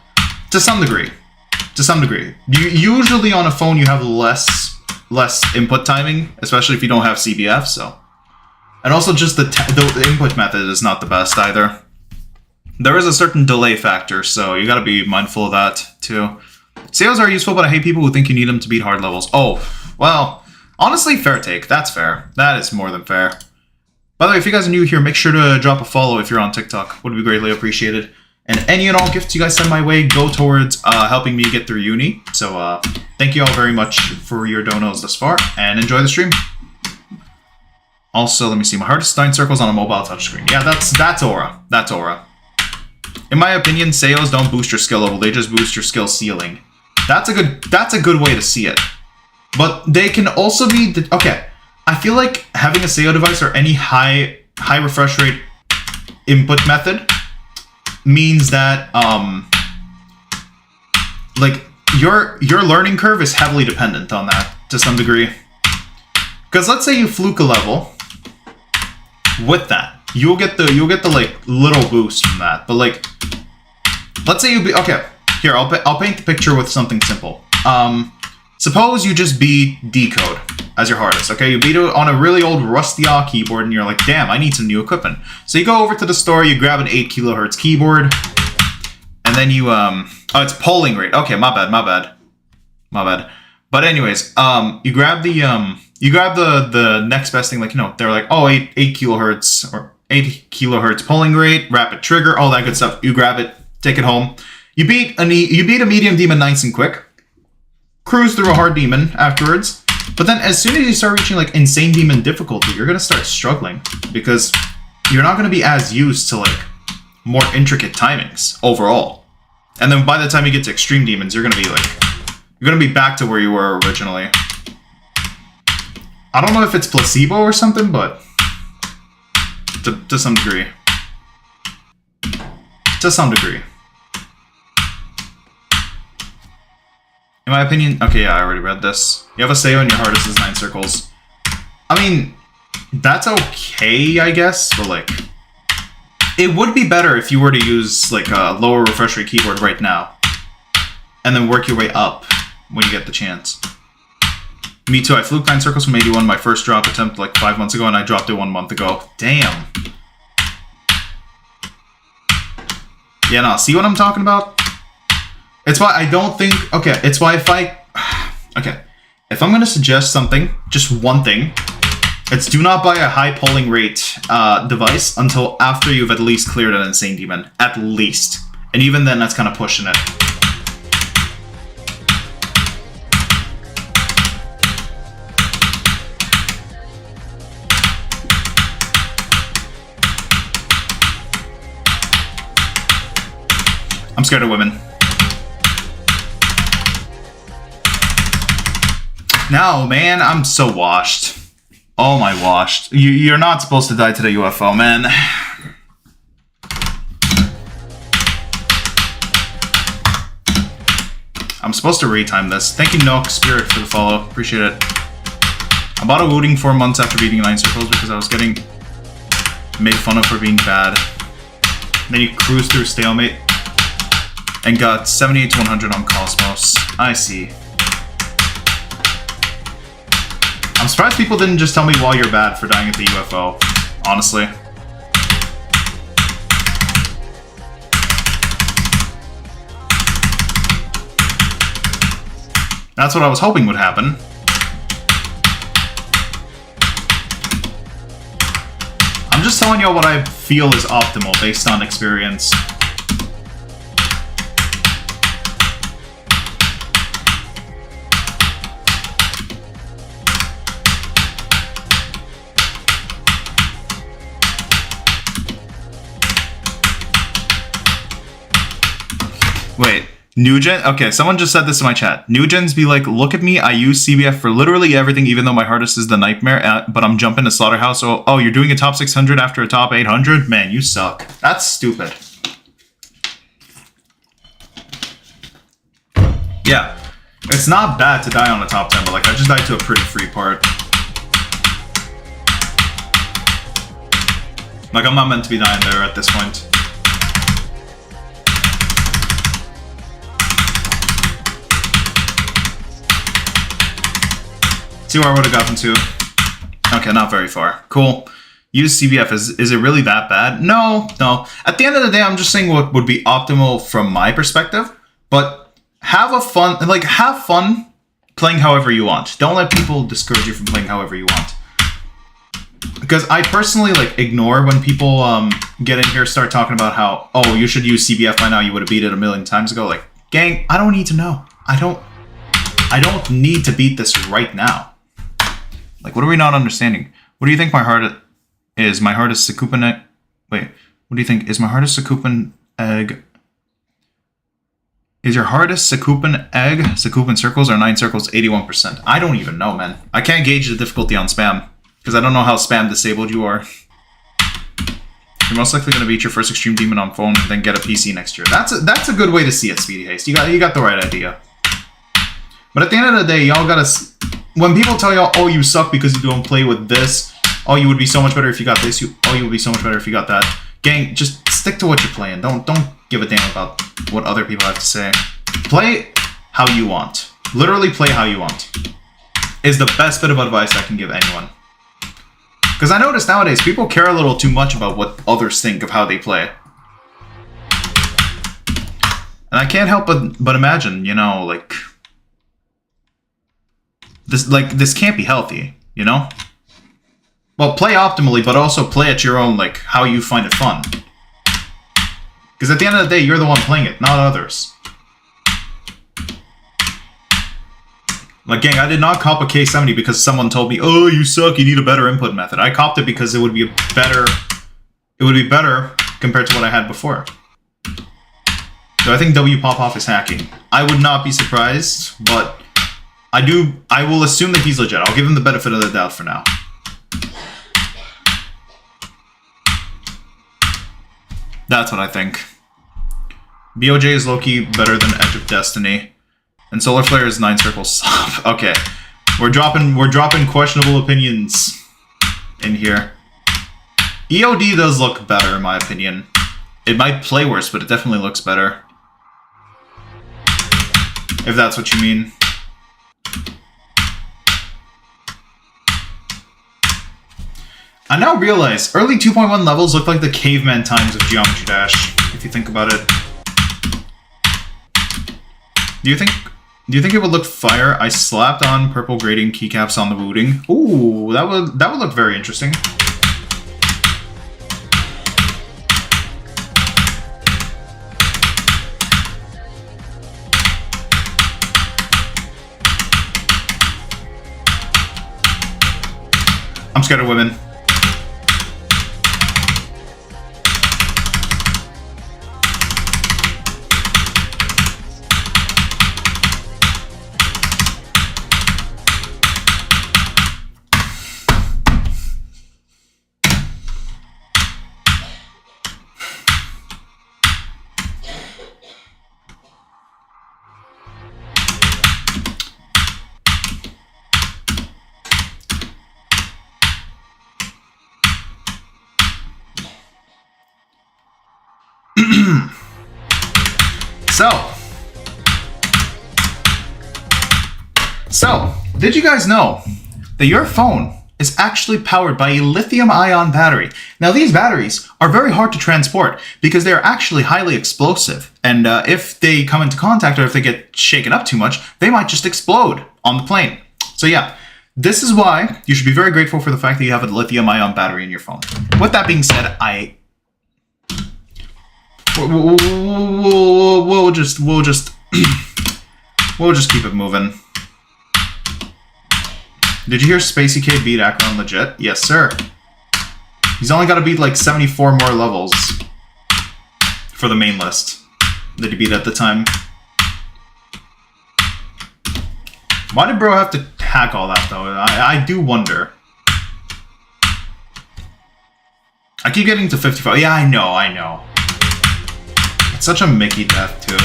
to some degree. To some degree. Usually on a phone you have less input timing, especially if you don't have CBF, so. And also just the input method is not the best either. There is a certain delay factor, so you gotta be mindful of that, too. Seos are useful, but I hate people who think you need them to beat hard levels. Oh, well, honestly, fair take. That's fair. That is more than fair. By the way, if you guys are new here, make sure to drop a follow if you're on TikTok. Would be greatly appreciated. And any and all gifts you guys send my way go towards helping me get through uni. So thank you all very much for your donos thus far, and enjoy the stream. Also, let me see. My hardest 9 circles on a mobile touchscreen. Yeah, that's Aura. That's Aura. In my opinion, Seos don't boost your skill level, they just boost your skill ceiling. That's a good way to see it. But they can also be... Okay, I feel like having a Seo device or any high refresh rate input method means that, like, your learning curve is heavily dependent on that, to some degree. Because let's say you fluke a level with that. You'll get the like little boost from that, but like, let's say okay. Here, I'll paint the picture with something simple. Suppose you just beat Decode as your hardest. Okay, you beat it on a really old rusty keyboard, and you're like, damn, I need some new equipment. So you go over to the store, you grab an 8 kHz keyboard, and then you oh, it's polling rate. Okay, my bad. But anyways, you grab the next best thing, like, you know, they're like, oh, 8 kHz or 8 kHz polling rate, rapid trigger, all that good stuff. You grab it, take it home. You beat a medium demon nice and quick. Cruise through a hard demon afterwards. But then as soon as you start reaching like insane demon difficulty, you're gonna start struggling because you're not gonna be as used to like more intricate timings overall. And then by the time you get to extreme demons, you're gonna be back to where you were originally. I don't know if it's placebo or something, but to some degree. To some degree. In my opinion, okay, yeah, I already read this. You have a Sayo and your hardest is 9 circles. I mean, that's okay, I guess, but like, it would be better if you were to use like a lower refresh rate keyboard right now, and then work your way up when you get the chance. Me too, I flew 9 circles from 81 my first drop attempt like 5 months ago, and I dropped it 1 month ago. Damn. Yeah, no, see what I'm talking about? It's why I don't think... Okay, it's why if I... Okay, if I'm going to suggest something, just one thing, it's do not buy a high polling rate device until after you've at least cleared an Insane Demon. At least. And even then, that's kind of pushing it. I'm scared of women. No, man, I'm so washed. Oh my washed. You're not supposed to die to the UFO, man. I'm supposed to retime this. Thank you, Nook Spirit, for the follow. Appreciate it. I bought a Wooting 4 months after beating 9 circles because I was getting made fun of for being bad. Then you cruise through Stalemate and got 78 to 100 on Cosmos. I see. I'm surprised people didn't just tell me while you're bad for dying at the UFO, honestly. That's what I was hoping would happen. I'm just telling you what I feel is optimal based on experience. Wait, Nugent? Okay, someone just said this in my chat. Nugents be like, look at me, I use CBF for literally everything, even though my hardest is the Nightmare, but I'm jumping to Slaughterhouse. Oh, you're doing a top 600 after a top 800? Man, you suck. That's stupid. Yeah, it's not bad to die on a top 10, but like, I just died to a pretty free part. Like, I'm not meant to be dying there at this point. See where I would have gotten to. Okay, not very far. Cool. Use CBF. Is it really that bad? No, no. At the end of the day, I'm just saying what would be optimal from my perspective. But have fun playing however you want. Don't let people discourage you from playing however you want. Because I personally like ignore when people get in here, start talking about how, oh, you should use CBF by now, you would have beat it a million times ago. Like, gang, I don't need to know. I don't need to beat this right now. Like, what are we not understanding? What do you think my heart is? My heart is Sakupan egg. Wait, what do you think? Is my heart is Sakupan egg? Is your hardest Sakupan egg, Sakupan circles, or 9 circles 81%? I don't even know, man. I can't gauge the difficulty on spam, because I don't know how spam disabled you are. You're most likely going to beat your first Extreme Demon on phone and then get a PC next year. That's a good way to see it, Speedy Haste. You got the right idea. But at the end of the day, y'all gotta... When people tell y'all, oh, you suck because you don't play with this, oh, you would be so much better if you got this, oh, you would be so much better if you got that. Gang, just stick to what you're playing. Don't give a damn about what other people have to say. Play how you want. Literally play how you want. Is the best bit of advice I can give anyone. Because I notice nowadays, people care a little too much about what others think of how they play. And I can't help but imagine, you know, like... This can't be healthy, you know? Well, play optimally, but also play at your own, like, how you find it fun. Because at the end of the day, you're the one playing it, not others. Like, gang, I did not cop a K70 because someone told me, oh, you suck, you need a better input method. I copped it because it would be better compared to what I had before. So I think W Pop-Off is hacking. I would not be surprised, but... I will assume that he's legit. I'll give him the benefit of the doubt for now. That's what I think. BOJ is low-key better than Edge of Destiny. And Solar Flare is 9 circles. Okay. We're dropping questionable opinions in here. EOD does look better, in my opinion. It might play worse, but it definitely looks better. If that's what you mean. I now realize early 2.1 levels look like the caveman times of Geometry Dash, if you think about it. Do you think it would look fire? I slapped on purple grading keycaps on the booting. Ooh, that would look very interesting. I'm scared of women. So, did you guys know that your phone is actually powered by a lithium-ion battery? Now, these batteries are very hard to transport because they're actually highly explosive. And if they come into contact or if they get shaken up too much, they might just explode on the plane. So yeah, this is why you should be very grateful for the fact that you have a lithium-ion battery in your phone. With that being said, we'll just keep it moving. Did you hear Spacey K beat Akron legit? Yes, sir. He's only got to beat like 74 more levels for the main list that he beat at the time. Why did bro have to hack all that though? I do wonder. I keep getting to 55. Yeah, I know. It's such a Mickey death too.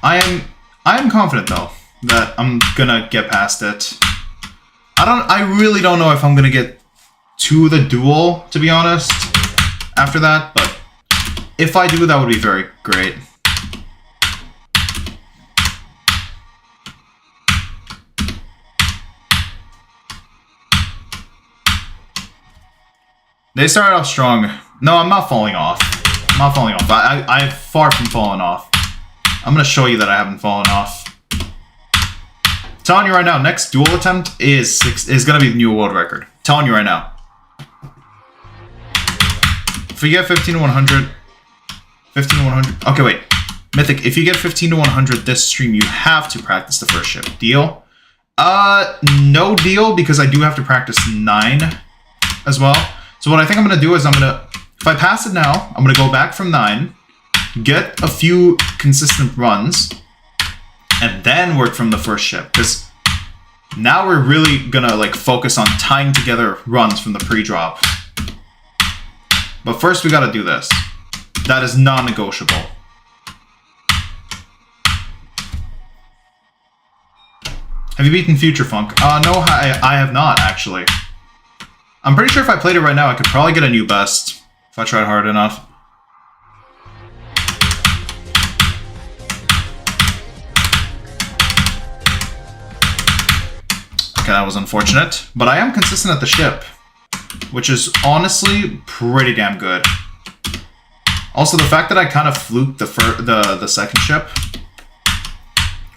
I am confident though that I'm gonna get past it. I really don't know if I'm gonna get to the duel, to be honest, after that, but if I do, that would be very great. They started off strong. No, I'm not falling off. I'm not falling off. I'm far from falling off. I'm gonna show you that I haven't fallen off. Telling you right now, next duel attempt is gonna be the new world record. Telling you right now. If we get 15 to 100, 15 to 100. Okay, wait, Mythic. If you get 15 to 100 this stream, you have to practice the first ship. Deal? No deal because I do have to practice 9 as well. So what I think I'm gonna do is if I pass it now, I'm gonna go back from 9, get a few consistent runs, and then work from the first ship, because now we're really gonna like focus on tying together runs from the pre-drop. But first we gotta do this. That is non-negotiable. Have you beaten Future Funk? No, I have not, actually. I'm pretty sure if I played it right now, I could probably get a new best, if I tried hard enough. Okay, that was unfortunate, but I am consistent at the ship, which is honestly pretty damn good. Also, the fact that I kind of fluked the second ship,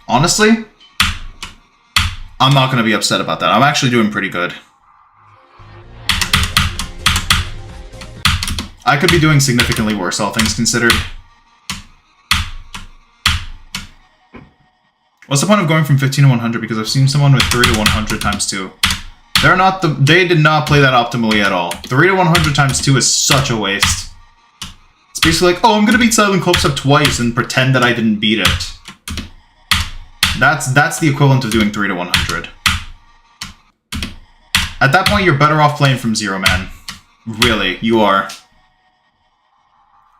honestly, I'm not going to be upset about that. I'm actually doing pretty good. I could be doing significantly worse, all things considered. What's the point of going from 15 to 100? Because I've seen someone with 3 to 100 times 2. They did not play that optimally at all. 3 to 100 times 2 is such a waste. It's basically like, oh, I'm gonna beat Silent Clubstep twice and pretend that I didn't beat it. That's the equivalent of doing 3 to 100. At that point, you're better off playing from 0, man. Really, you are.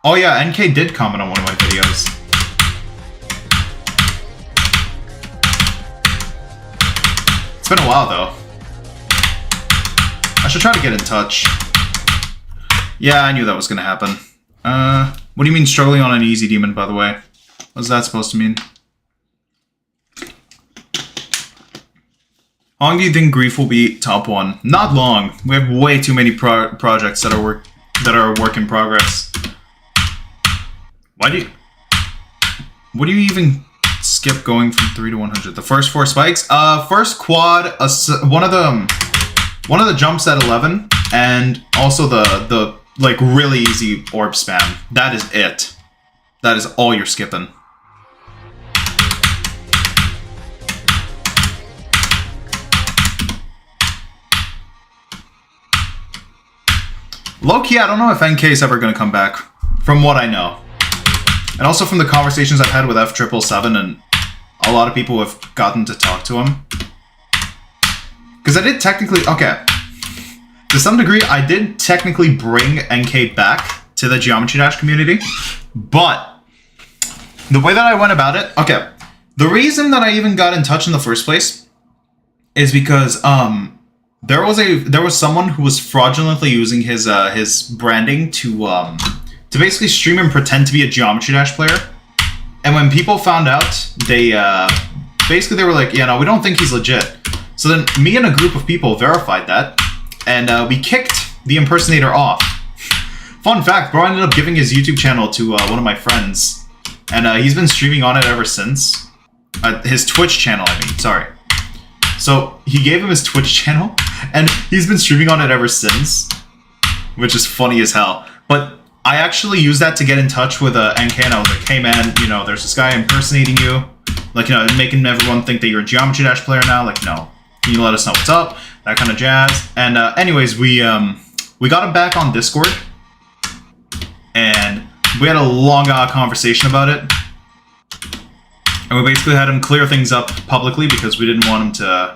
Oh yeah, NK did comment on one of my videos. It's been a while, though. I should try to get in touch. Yeah, I knew that was gonna happen. What do you mean struggling on an easy demon, by the way? What's that supposed to mean? How long do you think Grief will be top 1? Not long. We have way too many projects that are work in progress. What do you even skip going from 3 to 100? The first 4 spikes? First quad, one of the jumps at 11, and also the like really easy orb spam. That is it. That is all you're skipping. Low-key, I don't know if NK is ever going to come back, from what I know. And also from the conversations I've had with F777, and a lot of people have gotten to talk to him. Because I did technically... Okay. To some degree, I did technically bring NK back to the Geometry Dash community. But the way that I went about it... Okay. The reason that I even got in touch in the first place is because... There was someone who was fraudulently using his branding to basically stream and pretend to be a Geometry Dash player, and when people found out, they were like, yeah, no, we don't think he's legit. So then me and a group of people verified that, and we kicked the impersonator off. Fun fact, bro ended up giving his YouTube channel to one of my friends, and he's been streaming on it ever since. His Twitch channel, I mean, sorry. So he gave him his Twitch channel, and he's been streaming on it ever since, which is funny as hell. But I actually used that to get in touch with NK, and I was like, hey man, you know, there's this guy impersonating you, like, you know, making everyone think that you're a Geometry Dash player now. Like, no, can you let us know what's up? That kind of jazz. And anyways, we got him back on Discord, and we had a long conversation about it. And we basically had him clear things up publicly because we didn't want him to...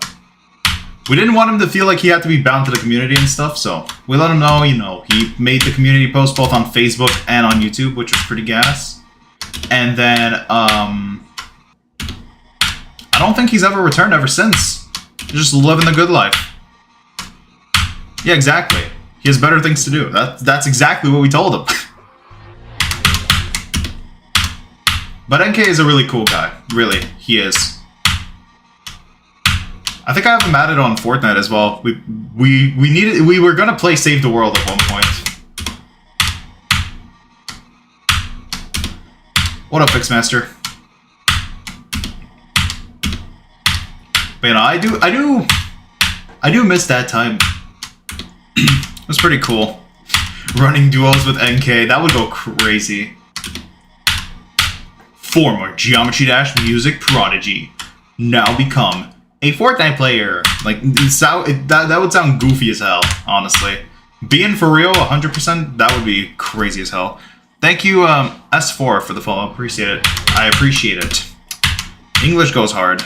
We didn't want him to feel like he had to be bound to the community and stuff, so we let him know, you know, he made the community post both on Facebook and on YouTube, which was pretty gas. And then, I don't think he's ever returned ever since. He's just living the good life. Yeah, exactly. He has better things to do. That's exactly what we told him. But NK is a really cool guy. Really, he is. I think I have him added on Fortnite as well. We were gonna play Save the World at one point. What up, Fixmaster? But you know, I do miss that time. It was pretty cool. Running duos with NK, that would go crazy. Former Geometry Dash music prodigy, now become a Fortnite player. Like, that would sound goofy as hell, honestly. Being for real, 100%, that would be crazy as hell. Thank you, S4, for the follow. Appreciate it. I appreciate it. English goes hard.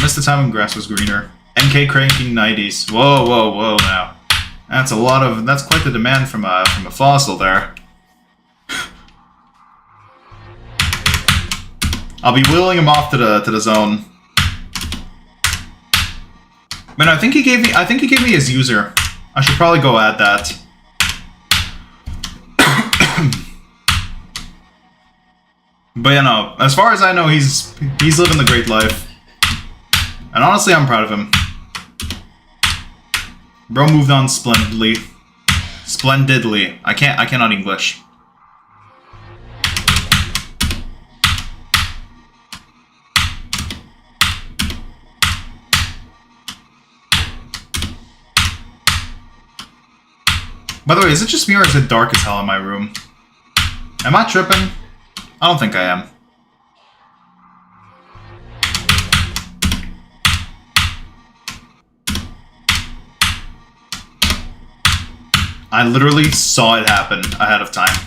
Missed the time when grass was greener. NK cranking 90s. Whoa, whoa, whoa, now. That's quite the demand from a fossil there. I'll be wheeling him off to the zone. Man, I think he gave me his user. I should probably go add that. But you know, as far as I know, he's living the great life. And honestly, I'm proud of him. Bro moved on splendidly. Splendidly. I cannot English. By the way, is it just me or is it dark as hell in my room? Am I tripping? I don't think I am. I literally saw it happen ahead of time.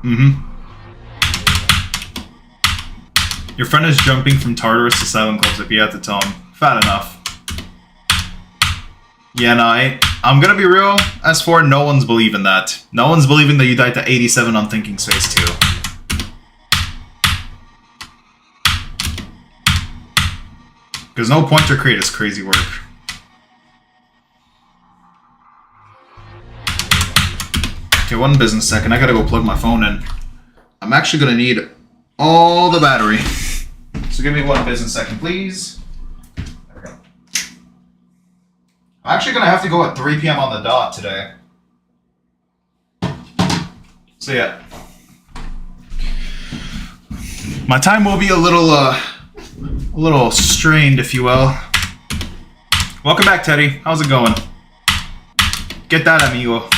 Mm-hmm. Your friend is jumping from Tartarus to Silent Clubstep. You have to tell him. Fat enough. Yeah, no, I'm gonna be real, S4, no one's believing that. No one's believing that you died to 87 on Thinking Space 2. Because no pointer crate is crazy work. Okay, 1 business second. I gotta go plug my phone in. I'm actually gonna need all the battery. So give me 1 business second, please. There we go. I'm actually gonna have to go at 3 p.m. on the dot today. So yeah. My time will be a little strained, if you will. Welcome back, Teddy. How's it going? Get that, amigo.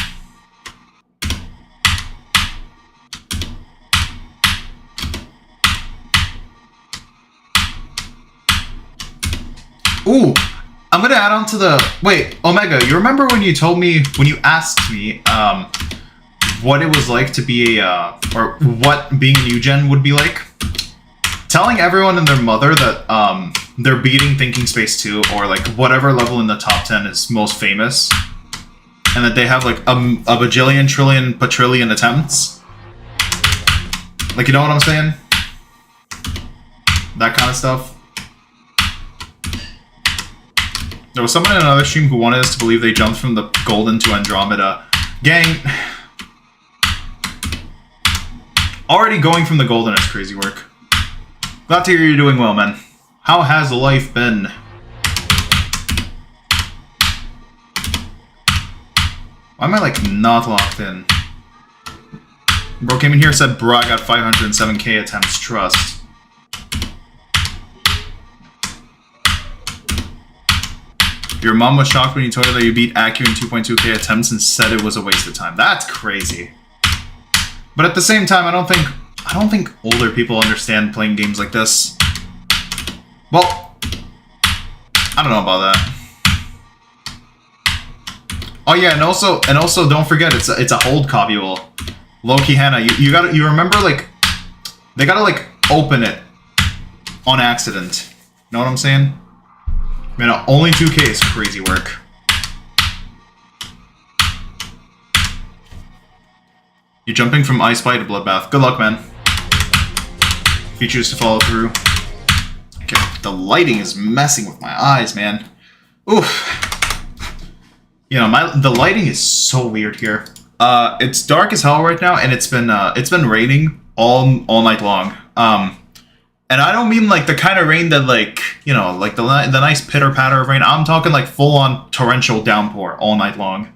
Ooh, I'm gonna add on to the... Wait, Omega, you remember when you told me, when you asked me, what it was like to be a, or what being a new gen would be like? Telling everyone and their mother that, they're beating Thinking Space 2, or like whatever level in the top 10 is most famous, and that they have like a bajillion, trillion, quadrillion attempts. Like, you know what I'm saying? That kind of stuff. There was someone in another stream who wanted us to believe they jumped from the Golden to Andromeda. Gang, already going from the Golden is crazy work. Glad to hear you're doing well, man. How has life been? Why am I like not locked in? Bro came in here and said, bro, I got 507k attempts, trust. Your mom was shocked when you told her that you beat Accu in 2.2k attempts and said it was a waste of time. That's crazy. But at the same time, I don't think older people understand playing games like this. Well, I don't know about that. Oh yeah, and also don't forget it's a hold copyable. Loki Hannah, you remember, like, they gotta like open it on accident. Know what I'm saying? Man, only 2k is crazy work. You're jumping from Ice Fight to Bloodbath. Good luck, man. If you choose to follow through. Okay, the lighting is messing with my eyes, man. Oof. You know, the lighting is so weird here. It's dark as hell right now, and it's been raining all night long. And I don't mean like the kind of rain that, like, you know, like the nice pitter patter of rain. I'm talking like full on torrential downpour all night long.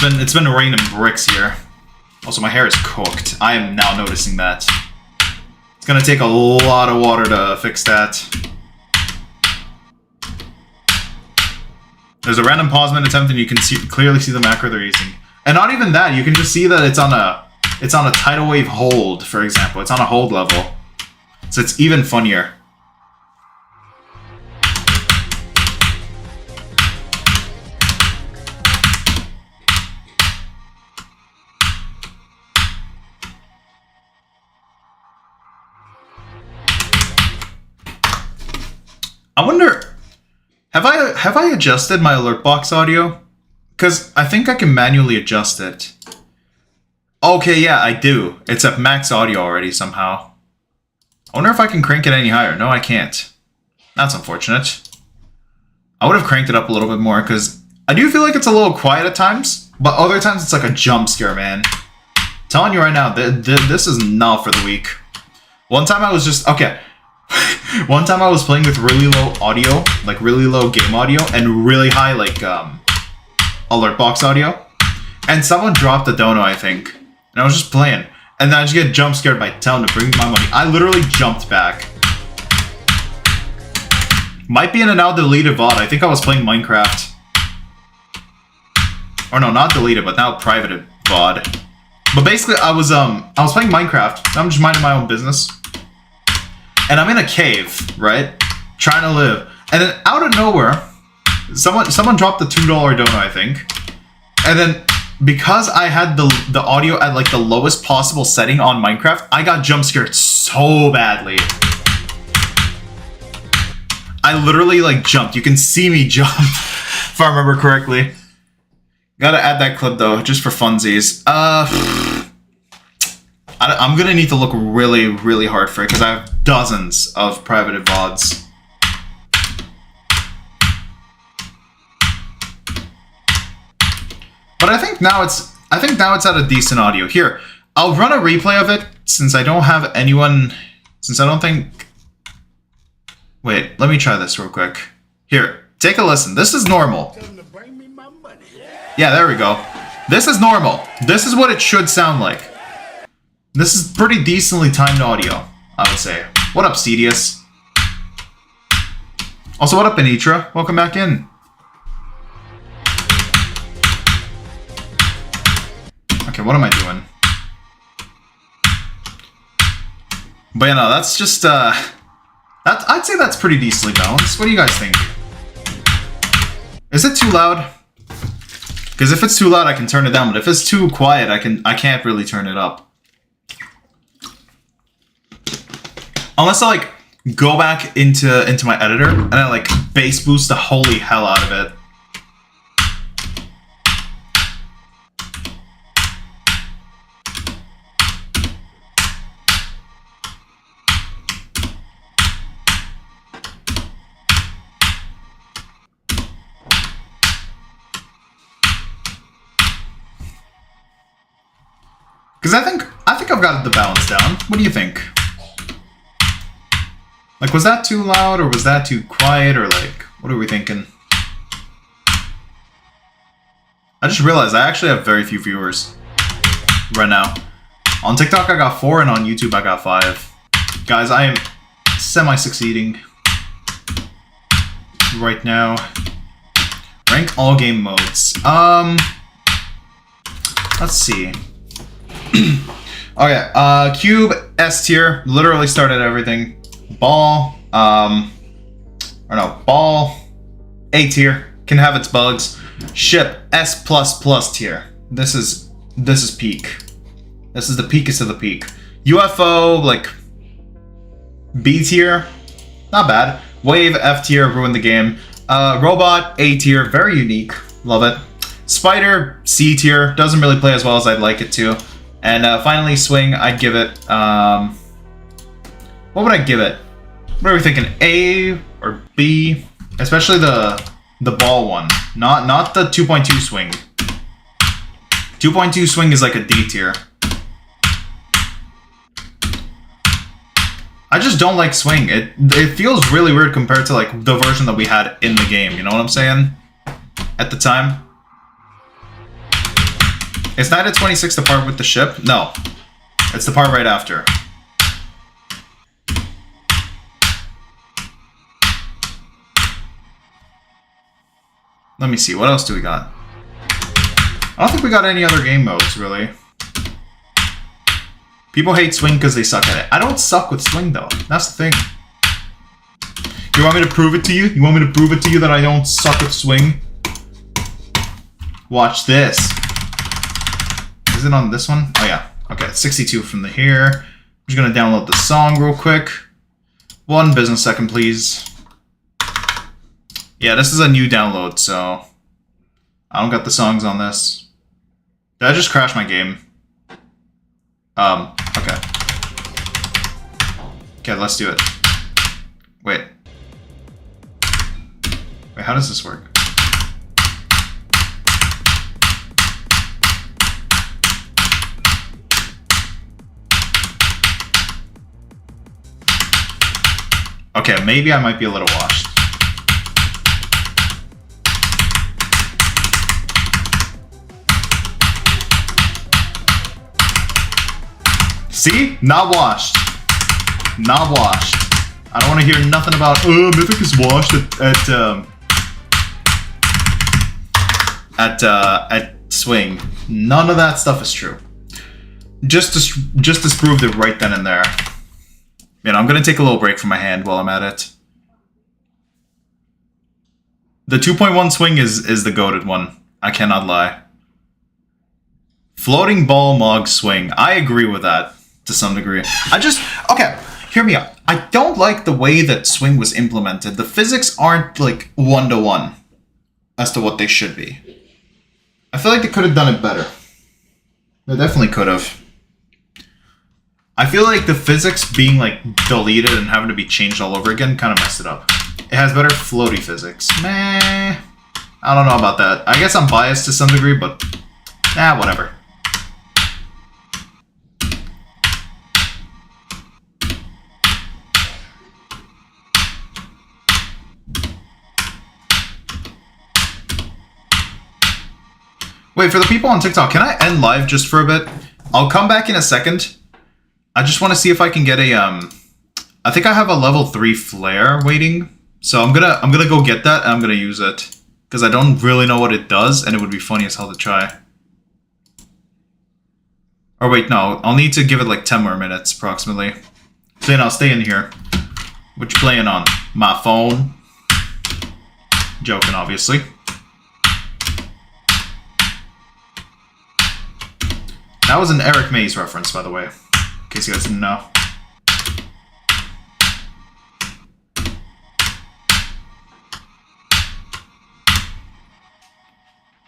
It's been raining bricks here. Also, my hair is cooked. I am now noticing that. It's gonna take a lot of water to fix that. There's a random pausement attempt, and you can clearly see the macro they're using. And not even that, you can just see that it's on a tidal wave hold, for example. It's on a hold level. So it's even funnier. I wonder, have I adjusted my alert box audio? Because I think I can manually adjust it. Okay, yeah, I do. It's at max audio already somehow. I wonder if I can crank it any higher. No, I can't. That's unfortunate. I would have cranked it up a little bit more, because I do feel like it's a little quiet at times, but other times it's like a jump scare, man. I'm telling you right now, this is not for the weak. One time I was just... Okay. One time I was playing with really low audio, like really low game audio, and really high, like, alert box audio. And someone dropped a dono, I think. And I was just playing. And then I just get jump scared by telling them to bring my money. I literally jumped back. Might be in a now deleted VOD. I think I was playing Minecraft. Or no, not deleted, but now private VOD. But basically, I was playing Minecraft. I'm just minding my own business. And I'm in a cave, right? Trying to live. And then out of nowhere, someone dropped the $2 dono, I think. And then because I had the audio at like the lowest possible setting on Minecraft, I got jump scared so badly. I literally like jumped. You can see me jump if I remember correctly. Gotta add that clip though, just for funsies. I'm gonna need to look really, really hard for it because I have dozens of private VODs. But I think now it's at a decent audio. Here, I'll run a replay of it since I don't have anyone. Since I don't think. Wait, let me try this real quick. Here, take a listen. This is normal. Yeah, there we go. This is normal. This is what it should sound like. This is pretty decently timed audio, I would say. What up, Cedius? Also, what up, Anitra? Welcome back in. Okay, what am I doing? But yeah, no, that's just, I'd say that's pretty decently balanced. What do you guys think? Is it too loud? Because if it's too loud, I can turn it down. But if it's too quiet, I can't really turn it up. Unless I like go back into my editor and I like bass boost the holy hell out of it. Because I think I've got the balance down. What do you think? Like, was that too loud, or was that too quiet, or like, what are we thinking? I just realized I actually have very few viewers right now. On TikTok I got 4, and on YouTube I got 5. Guys, I am semi-succeeding right now. Rank all game modes. Let's see. Okay, Cube, S tier, literally started everything. Ball, Ball, A tier, can have its bugs. Ship, S++ tier. This is peak. This is the peakest of the peak. UFO, like, B tier, not bad. Wave, F tier, ruined the game. Robot, A tier, very unique, love it. Spider, C tier, doesn't really play as well as I'd like it to. And finally, Swing, I'd give it, what would I give it? What are we thinking? A or B? Especially the ball one. Not the 2.2 Swing. 2.2 Swing is like a D tier. I just don't like Swing. It feels really weird compared to like the version that we had in the game, you know what I'm saying? At the time. Is Night at 26 the part with the ship? No. It's the part right after. Let me see, what else do we got? I don't think we got any other game modes, really. People hate Swing because they suck at it. I don't suck with Swing, though. That's the thing. You want me to prove it to you? You want me to prove it to you that I don't suck at Swing? Watch this. Is it on this one? Oh, yeah. Okay, 62 from the here. I'm just going to download the song real quick. 1 business second, please. Yeah, this is a new download, so I don't got the songs on this. Did I just crash my game? Okay. Okay, let's do it. Wait. Wait, how does this work? Okay, maybe I might be a little washed. See? Not washed. Not washed. I don't want to hear nothing about, Mythic is washed at Swing. None of that stuff is true. Just disproved it right then and there. You know, I'm gonna take a little break from my hand while I'm at it. The 2.1 Swing is the goated one. I cannot lie. Floating ball Mog Swing. I agree with that to some degree. Okay, hear me out. I don't like the way that Swing was implemented. The physics aren't like 1-to-1. as to what they should be. I feel like they could have done it better. They definitely could have. I feel like the physics being like deleted and having to be changed all over again kind of messed it up. It has better floaty physics. Meh. I don't know about that. I guess I'm biased to some degree, but whatever. Wait, for the people on TikTok, can I end live just for a bit? I'll come back in a second. I just want to see if I can get a I think I have a level 3 flare waiting. So I'm gonna go get that and I'm gonna use it. Because I don't really know what it does and it would be funny as hell to try. Or wait, no, I'll need to give it like 10 more minutes approximately. So then I'll stay in here. What you playing on? My phone? Joking, obviously. That was an Eric Mays reference, by the way, in case you guys didn't know.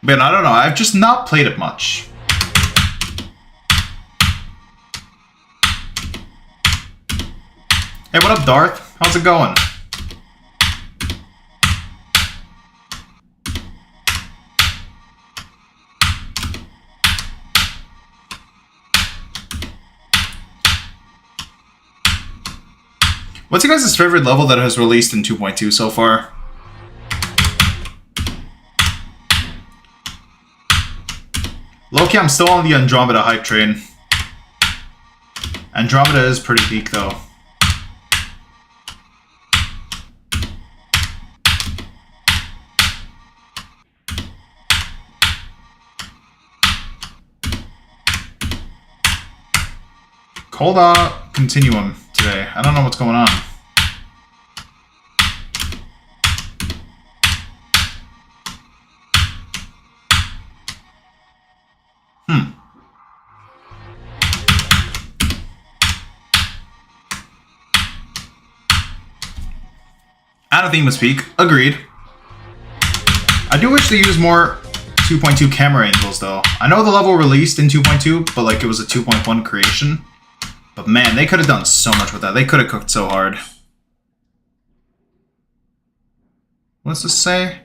Man, I don't know, I've just not played it much. Hey, what up, Darth? How's it going? What's your guys' favorite level that has released in 2.2 so far? Low-key, I'm still on the Andromeda hype train. Andromeda is pretty peak, though. Cold Continuum today. I don't know what's going on. Anathema speak. Agreed. I do wish they used more 2.2 camera angles, though. I know the level released in 2.2, but like it was a 2.1 creation. But man, they could have done so much with that. They could have cooked so hard. What's this say?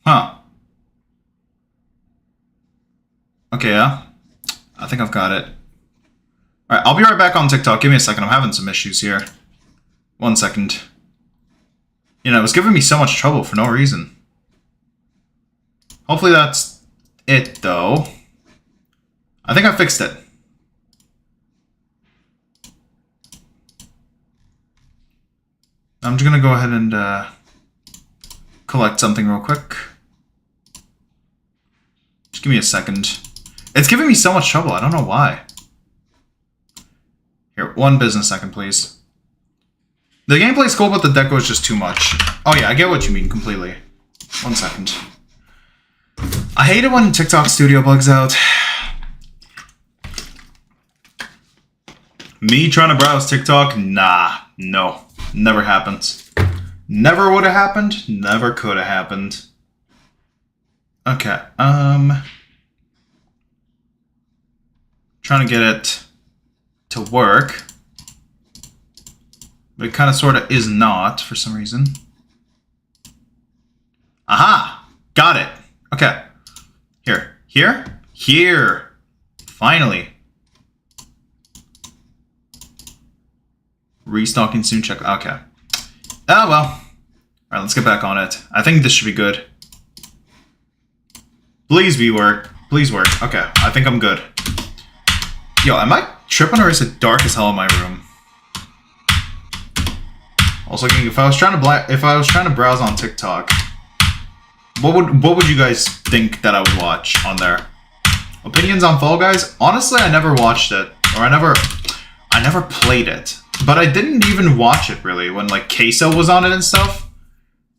Huh. Okay, yeah. I think I've got it. Alright, I'll be right back on TikTok. Give me a second. I'm having some issues here. 1 second. You know, it was giving me so much trouble for no reason. Hopefully that's it, though. I think I fixed it. I'm just gonna go ahead and collect something real quick. Just give me a second. It's giving me so much trouble. I don't know why. Here, 1 business second, please. The gameplay's cool, but the deco is just too much. Oh yeah, I get what you mean completely. 1 second. I hate it when TikTok Studio bugs out. Me trying to browse TikTok? Nah, no. Never happens. Never would have happened. Never could have happened. Okay, trying to get it to work. But it kind of sort of is not for some reason. Aha! Got it. Okay. Here. Here? Here! Finally. Restocking soon, check. Okay. Oh, well. Alright, let's get back on it. I think this should be good. Please be work. Please work. Okay, I think I'm good. Yo, am I tripping or is it dark as hell in my room? Also, if I was trying to browse on TikTok, what would you guys think that I would watch on there? Opinions on Fall Guys? Honestly, I never watched it, or I never played it. But I didn't even watch it really when like Queso was on it and stuff.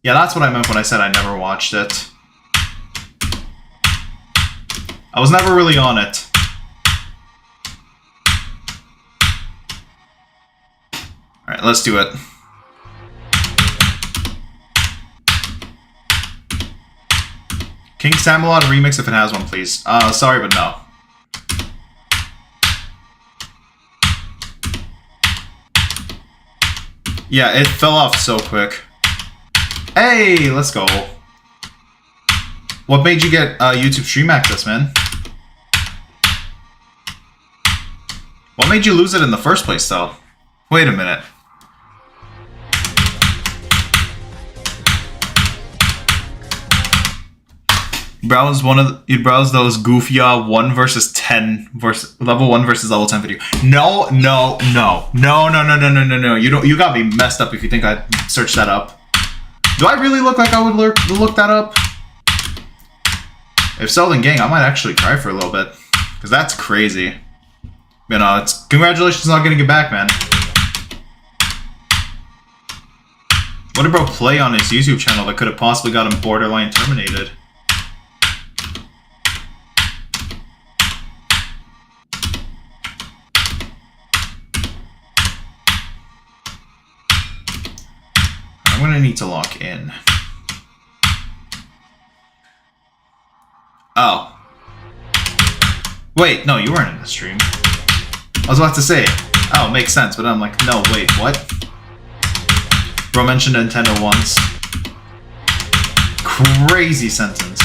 Yeah, that's what I meant when I said I never watched it. I was never really on it. Alright, let's do it. King Samalot remix if it has one, please. Sorry, but no. Yeah, it fell off so quick. Hey, let's go. What made you get YouTube Stream Access, man? What made you lose it in the first place, though? Wait a minute. You browse those goofy 1 versus 10 versus level 1 versus level 10 video. No. You got me messed up if you think I searched that up. Do I really look like I would look that up? If so, then gang, I might actually try for a little bit. Because that's crazy. You know, it's congratulations on getting it back, man. What did bro play on his YouTube channel that could have possibly got him borderline terminated? I'm gonna need to lock in. Oh. Wait, no, you weren't in the stream. I was about to say, oh, makes sense, but I'm like, no, wait, what? Bro mentioned Nintendo once. Crazy sentence.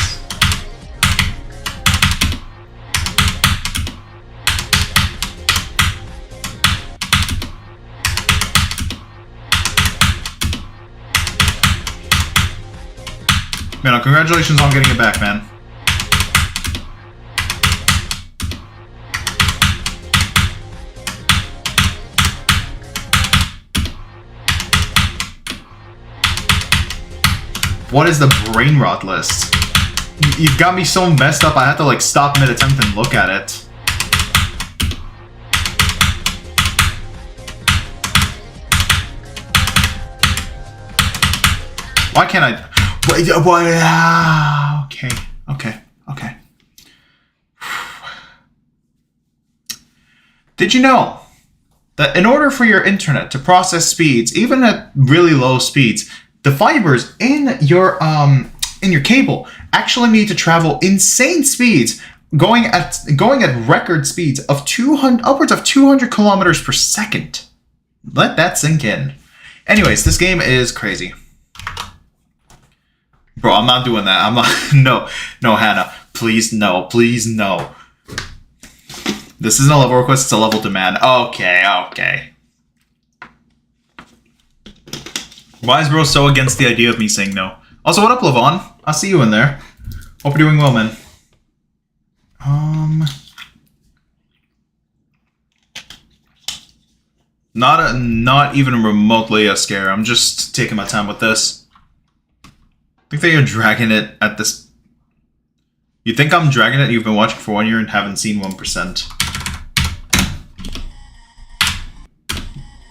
Man, congratulations on getting it back, man. What is the brain rot list? You've got me so messed up I had to like stop mid-attempt and look at it. Why can't I? Okay. Did you know that in order for your internet to process speeds, even at really low speeds, the fibers in your cable actually need to travel insane speeds, going at record speeds of upwards of 200 kilometers per second. Let that sink in. Anyways, this game is crazy. Bro, I'm not doing that. I'm not. No, Hannah. Please, no. Please, no. This isn't a level request, it's a level demand. Okay. Why is bro so against the idea of me saying no? Also, what up, Levon? I'll see you in there. Hope you're doing well, man. Not even remotely a scare. I'm just taking my time with this. I think they are dragging it at this. You think I'm dragging it? You've been watching for 1 year and haven't seen 1%.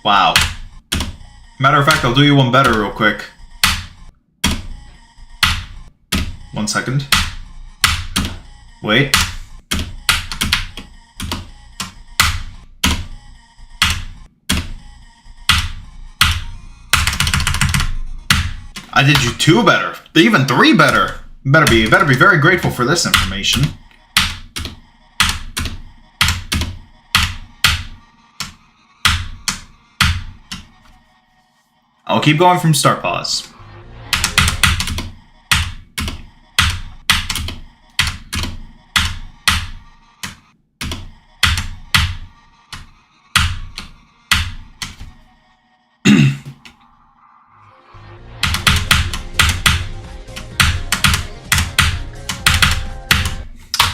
Wow. Matter of fact, I'll do you one better real quick. 1 second. Wait. I did you 2 better. Even 3 better. Better be very grateful for this information. I'll keep going from start pause.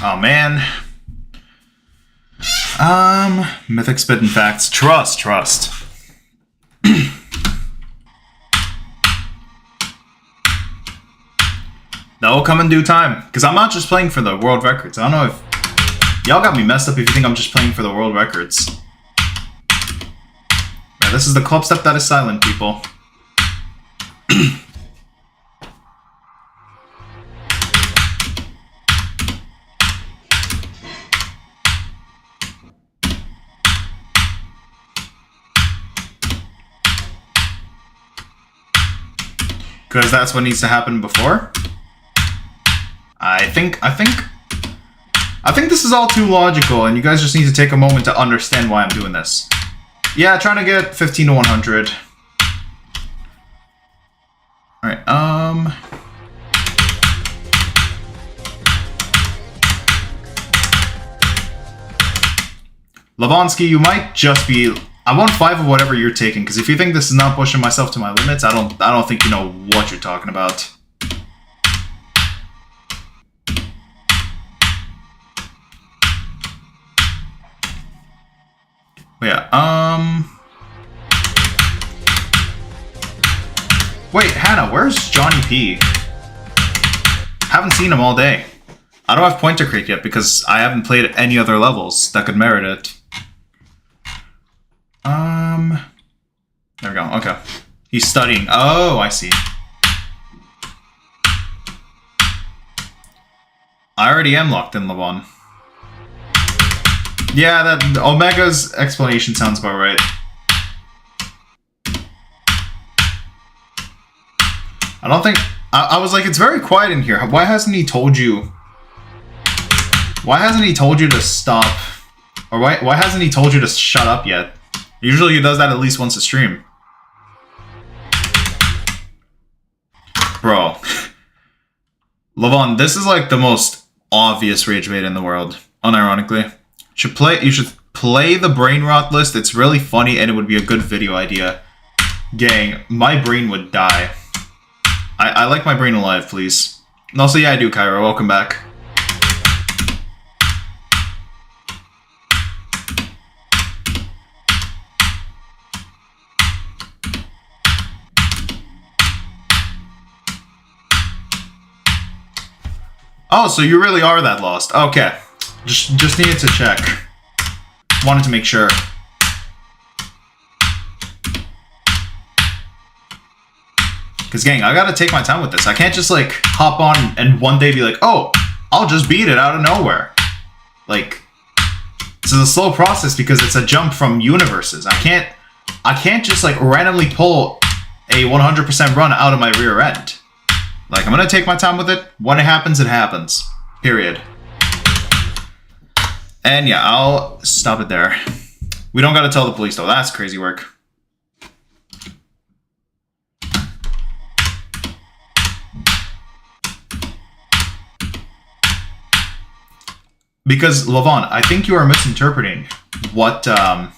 Oh man. Mythic spitting facts. Trust. That will come in due time. Because I'm not just playing for the world records. I don't know if... Y'all got me messed up if you think I'm just playing for the world records. Yeah, this is the Clubstep that is silent, people. Because that's what needs to happen before. I think this is all too logical, and you guys just need to take a moment to understand why I'm doing this. Yeah, trying to get 15 to 100. Alright, Lavonsky, you might just be... I want 5 of whatever you're taking, because if you think this is not pushing myself to my limits, I don't think you know what you're talking about. Yeah, wait, Hannah, where's Johnny P? Haven't seen him all day. I don't have Pointer Crate yet because I haven't played any other levels that could merit it. There we go, okay. He's studying. Oh, I see. I already am locked in Levon. Yeah, that Omega's explanation sounds about right. I don't think... I was like, it's very quiet in here. Why hasn't he told you... Why hasn't he told you to stop? Or why hasn't he told you to shut up yet? Usually he does that at least once a stream. Bro. Levon, this is like the most obvious rage bait in the world. Unironically. You should play the brain rot list. It's really funny and it would be a good video idea. Gang, my brain would die. I like my brain alive, please. And also, yeah, I do, Kyra. Welcome back. Oh, so you really are that lost. Okay. Just needed to check. Wanted to make sure. Because, gang, I gotta take my time with this. I can't just, like, hop on and one day be like, oh, I'll just beat it out of nowhere. Like, this is a slow process because it's a jump from universes. I can't just, like, randomly pull a 100% run out of my rear end. Like, I'm gonna take my time with it. When it happens. Period. And yeah, I'll stop it there. We don't gotta tell the police, though. That's crazy work. Because, Levon, I think you are misinterpreting what, I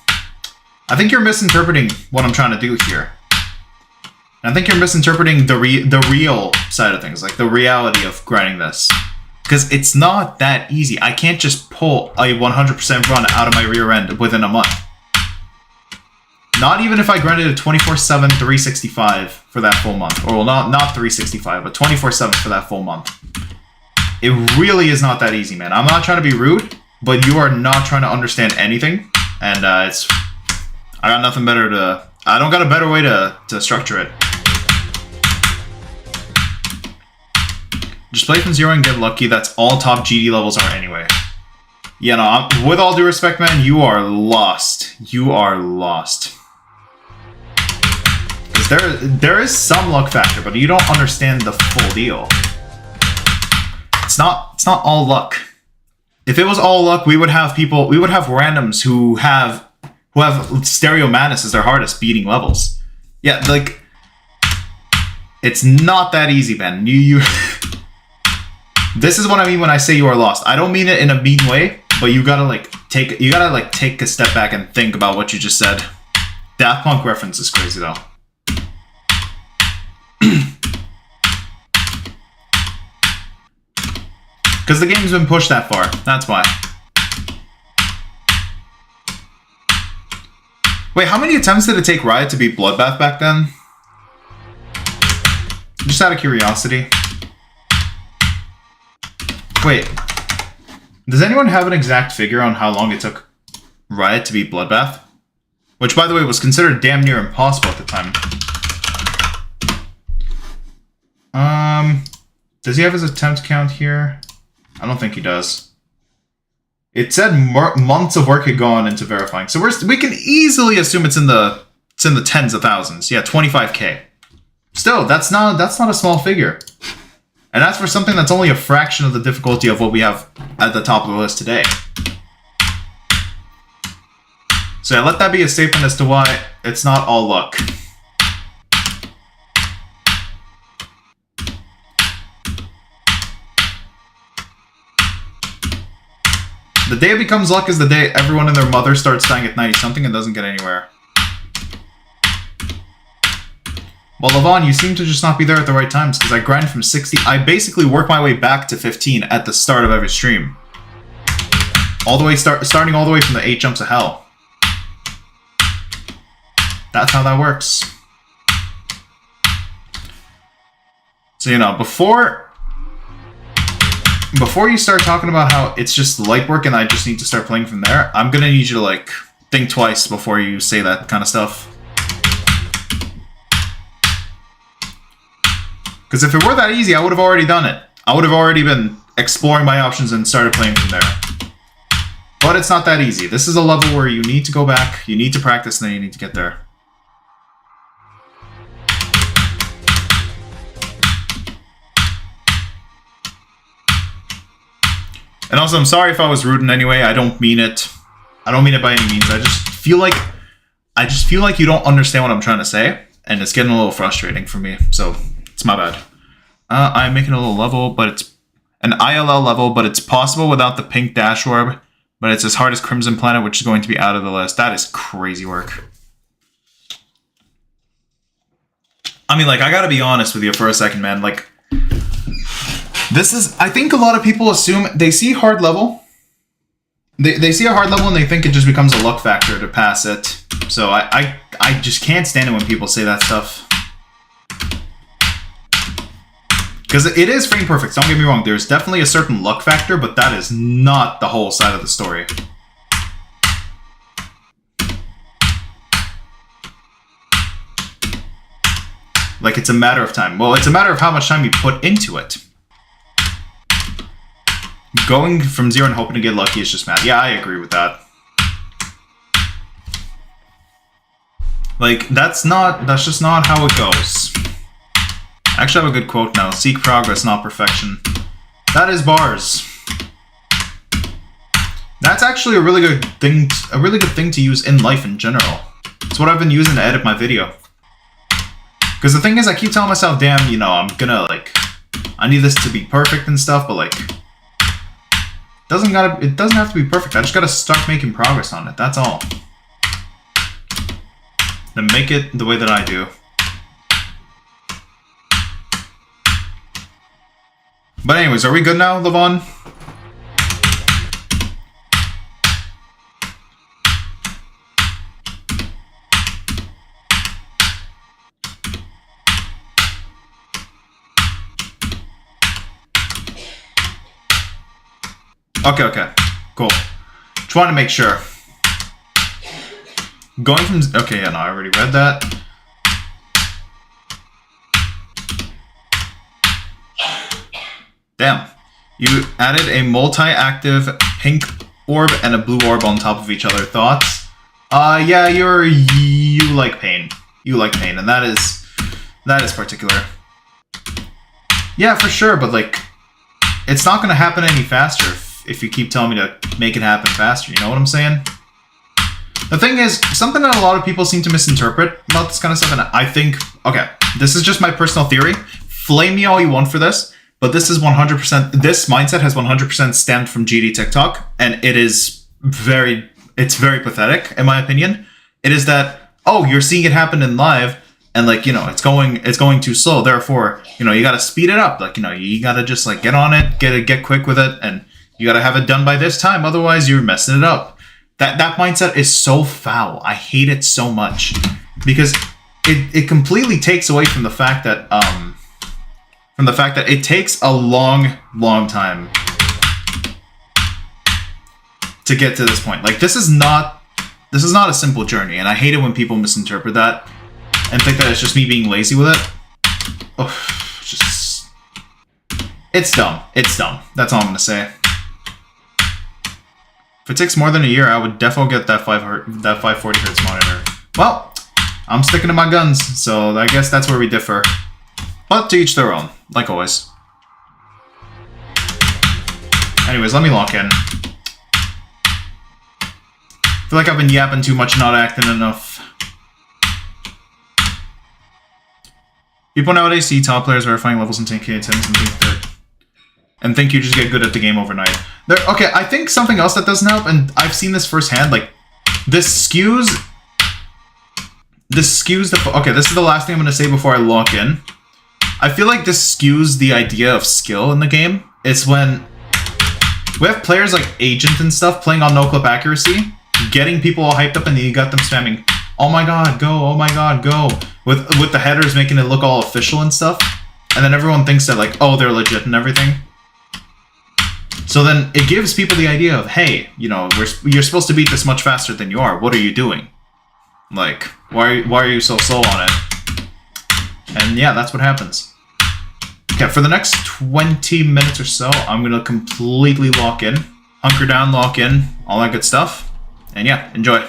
think you're misinterpreting what I'm trying to do here. And I think you're misinterpreting the real side of things, like the reality of grinding this. Because it's not that easy. I can't just pull a 100% run out of my rear end within a month. Not even if I grinded a 24/7 365 for that full month. Or, well, not 365, but 24/7 for that full month. It really is not that easy, man. I'm not trying to be rude, but you are not trying to understand anything. And I got nothing better to... I don't got a better way to structure it. Just play from 0 and get lucky. That's all top GD levels are anyway. Yeah, no, with all due respect, man, you are lost. You are lost. Because there is some luck factor, but you don't understand the full deal. It's not all luck. If it was all luck, we would have randoms who have Stereo Madness as their hardest beating levels. Yeah, like, it's not that easy, man. You This is what I mean when I say you are lost. I don't mean it in a mean way, but you gotta take a step back and think about what you just said. Daft Punk reference is crazy though. Because the game's been pushed that far. That's why. Wait, how many attempts did it take Riot to beat Bloodbath back then? Just out of curiosity. Wait. Does anyone have an exact figure on how long it took Riot to beat Bloodbath? Which, by the way, was considered damn near impossible at the time. Does he have his attempt count here? I don't think he does. It said months of work had gone into verifying, so we can easily assume it's in the tens of thousands. Yeah, 25K. Still, that's not a small figure. And that's for something that's only a fraction of the difficulty of what we have at the top of the list today. So yeah, let that be a statement as to why it's not all luck. The day it becomes luck is the day everyone and their mother starts dying at 90-something and doesn't get anywhere. Well, Levon, you seem to just not be there at the right times, because I grind from 60... I basically work my way back to 15 at the start of every stream. All the way starting all the way from the 8 jumps of hell. That's how that works. So, you know, before you start talking about how it's just light work and I just need to start playing from there, I'm gonna need you to, like, think twice before you say that kind of stuff. Because if it were that easy, I would have already done it. I would have already been exploring my options and started playing from there. But it's not that easy. This is a level where you need to go back, you need to practice, and then you need to get there. And also, I'm sorry if I was rude in any way. I don't mean it. I don't mean it by any means. I just feel like you don't understand what I'm trying to say, and it's getting a little frustrating for me. So it's my bad. I'm making a little level, but it's an ILL level, but it's possible without the pink dash orb. But it's as hard as Crimson Planet, which is going to be out of the list. That is crazy work. I mean, like, I gotta be honest with you for a second, man. Like, this is... I think a lot of people assume... They see hard level. They see a hard level and they think it just becomes a luck factor to pass it. So I just can't stand it when people say that stuff. Because it is frame perfect, don't get me wrong. There's definitely a certain luck factor, but that is not the whole side of the story. Like, it's a matter of time. Well, it's a matter of how much time you put into it. Going from 0 and hoping to get lucky is just mad. Yeah, I agree with that. Like, that's just not how it goes. I actually have a good quote now. Seek progress, not perfection. That is bars. That's actually a really good thing to use in life in general. It's what I've been using to edit my video. Because the thing is, I keep telling myself, damn, you know, I'm gonna, like, I need this to be perfect and stuff, but, like, it doesn't have to be perfect. I just gotta start making progress on it. That's all. Then make it the way that I do. But anyways, are we good now, Levon? Okay, cool. Just want to make sure. Going from... Okay, yeah, no, I already read that. Damn. You added a multi-active pink orb and a blue orb on top of each other. Thoughts? Yeah, you like pain. You like pain, and that is particular. Yeah, for sure, but, like, it's not gonna happen any faster if you keep telling me to make it happen faster, you know what I'm saying? The thing is, something that a lot of people seem to misinterpret about this kind of stuff, and I think, okay, this is just my personal theory. Flame me all you want for this, but this is 100%, this mindset has 100% stemmed from GD TikTok, and it's very pathetic, in my opinion. It is that, oh, you're seeing it happen in live, and, like, you know, it's going too slow, therefore, you know, you gotta speed it up, like, you know, you gotta just, like, get on it, get quick with it, and you gotta have it done by this time, otherwise you're messing it up. That mindset is so foul. I hate it so much because it completely takes away from the fact that it takes a long time to get to this point. Like, this is not a simple journey, and I hate it when people misinterpret that and think that it's just me being lazy with it. Oh, it's dumb. It's dumb. That's all I'm gonna say. If it takes more than a year, I would definitely get that 540 hertz monitor. Well, I'm sticking to my guns, so I guess that's where we differ. But to each their own, like always. Anyways, let me lock in. I feel like I've been yapping too much, not acting enough. People nowadays see top players verifying levels in 10k attempts and think you just get good at the game overnight. Okay, I think something else that doesn't help, and I've seen this firsthand, like, this skews the... Okay, this is the last thing I'm going to say before I lock in. I feel like this skews the idea of skill in the game. It's when we have players like Agent and stuff playing on no-clip accuracy, getting people all hyped up, and then you got them spamming, oh my god, go, oh my god, go, with the headers making it look all official and stuff. And then everyone thinks that, like, oh, they're legit and everything. So then it gives people the idea of, hey, you know, you're supposed to beat this much faster than you are. What are you doing? Like, why are you so slow on it? And yeah, that's what happens. Okay, for the next 20 minutes or so, I'm going to completely lock in. Hunker down, lock in, all that good stuff. And yeah, enjoy.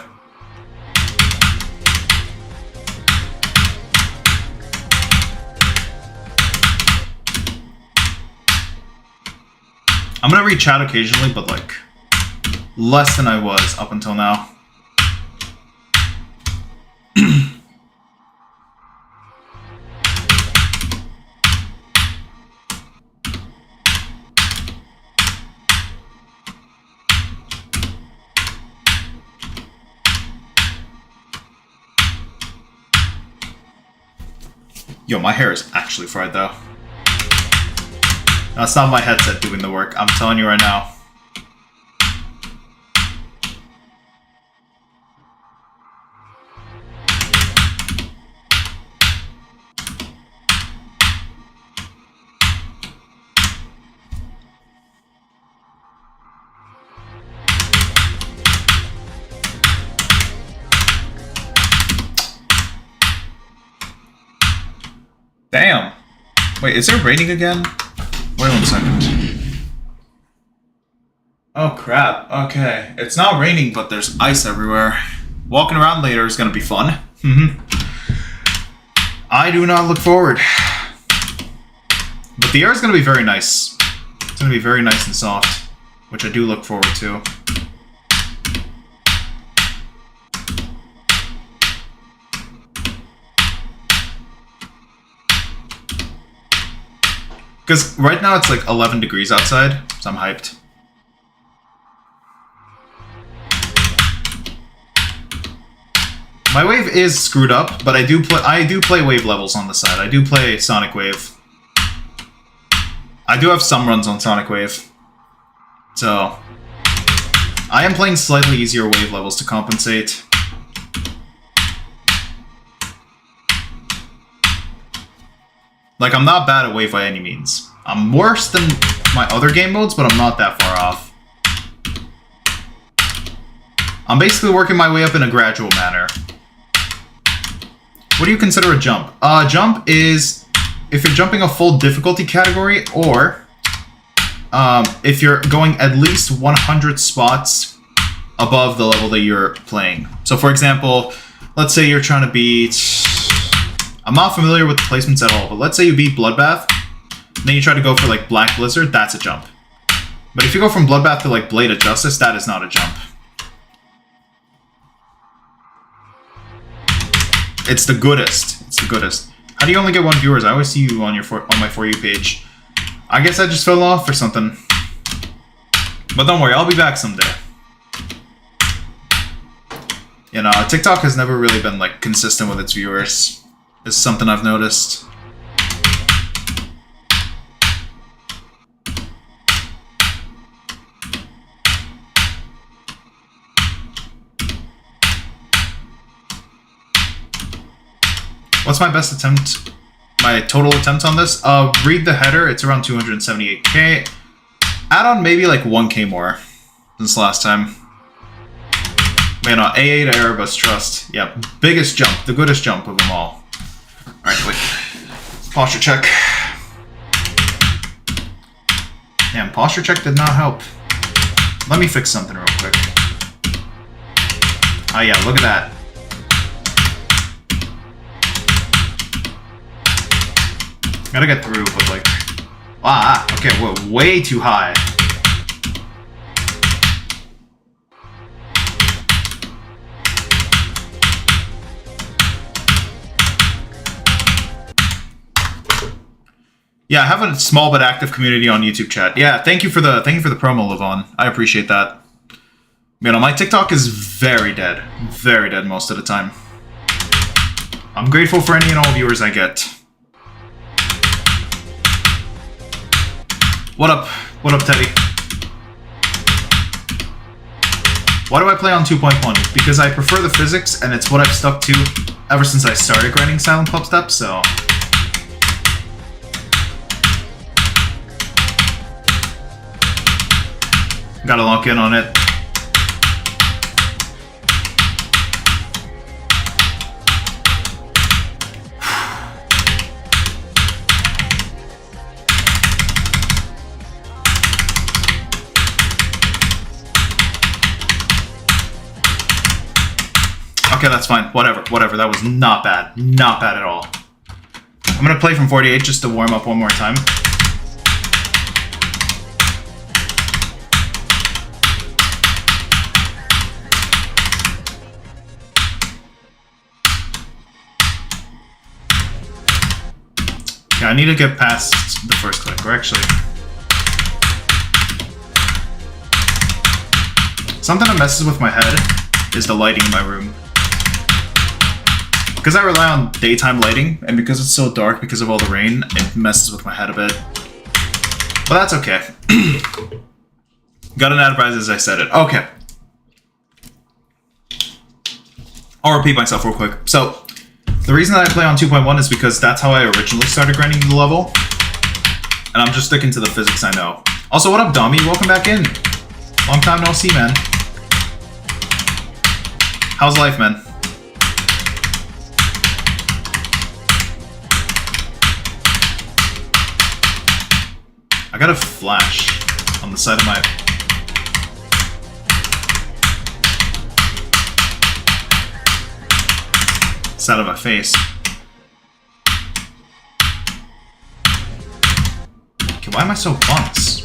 I'm gonna read chat occasionally, but like less than I was up until now. Yo, my hair is actually fried though. That's not my headset doing the work, I'm telling you right now. Damn. Wait, is it raining again? Wait 1 second. Oh crap, okay. It's not raining, but there's ice everywhere. Walking around later is gonna be fun. I do not look forward. But the air is gonna be very nice. It's gonna be very nice and soft, which I do look forward to. Because right now it's like 11 degrees outside, so I'm hyped. My wave is screwed up, but I do play wave levels on the side. I do play Sonic Wave. I do have some runs on Sonic Wave. So I am playing slightly easier wave levels to compensate. Like, I'm not bad at wave by any means. I'm worse than my other game modes, but I'm not that far off. I'm basically working my way up in a gradual manner. What do you consider a jump? A jump is if you're jumping a full difficulty category, or if you're going at least 100 spots above the level that you're playing. So for example, let's say you're trying to beat... I'm not familiar with the placements at all, but let's say you beat Bloodbath, then you try to go for like Black Blizzard, that's a jump. But if you go from Bloodbath to like Blade of Justice, that is not a jump. It's the goodest. It's the goodest. How do you only get 1 viewers? I always see you on my For You page. I guess I just fell off or something. But don't worry, I'll be back someday. You know, TikTok has never really been like consistent with its viewers. It's something I've noticed. What's my best attempt? My total attempt on this? Read the header, it's around 278k. Add on maybe like 1k more since last time. Man, AA to Erebus Trust. Yeah, biggest jump, the goodest jump of them all. Alright, wait. Posture check. Damn, posture check did not help. Let me fix something real quick. Oh yeah, look at that. Gotta get through, but like... Ah, okay, whoa, way too high. Yeah, I have a small but active community on YouTube chat. Yeah, thank you for the promo, Levon. I appreciate that. You know, my TikTok is very dead most of the time. I'm grateful for any and all viewers I get. What up? What up, Teddy? Why do I play on 2.1? Because I prefer the physics, and it's what I've stuck to ever since I started grinding Silent Clubstep, so... Gotta lock in on it. Okay, that's fine. Whatever. That was not bad. Not bad at all. I'm gonna play from 48 just to warm up one more time. Yeah, I need to get past the first click, or actually... Something that messes with my head is the lighting in my room. Because I rely on daytime lighting, and because it's so dark because of all the rain, it messes with my head a bit. But that's okay. Got an advertise as I said it. Okay. I'll repeat myself real quick. So, the reason that I play on 2.1 is because that's how I originally started grinding the level. And I'm just sticking to the physics I know. Also, what up, Dommy? Welcome back in. Long time no see, man. How's life, man? I got a flash on the side of my... side of my face. Okay, why am I so bunks?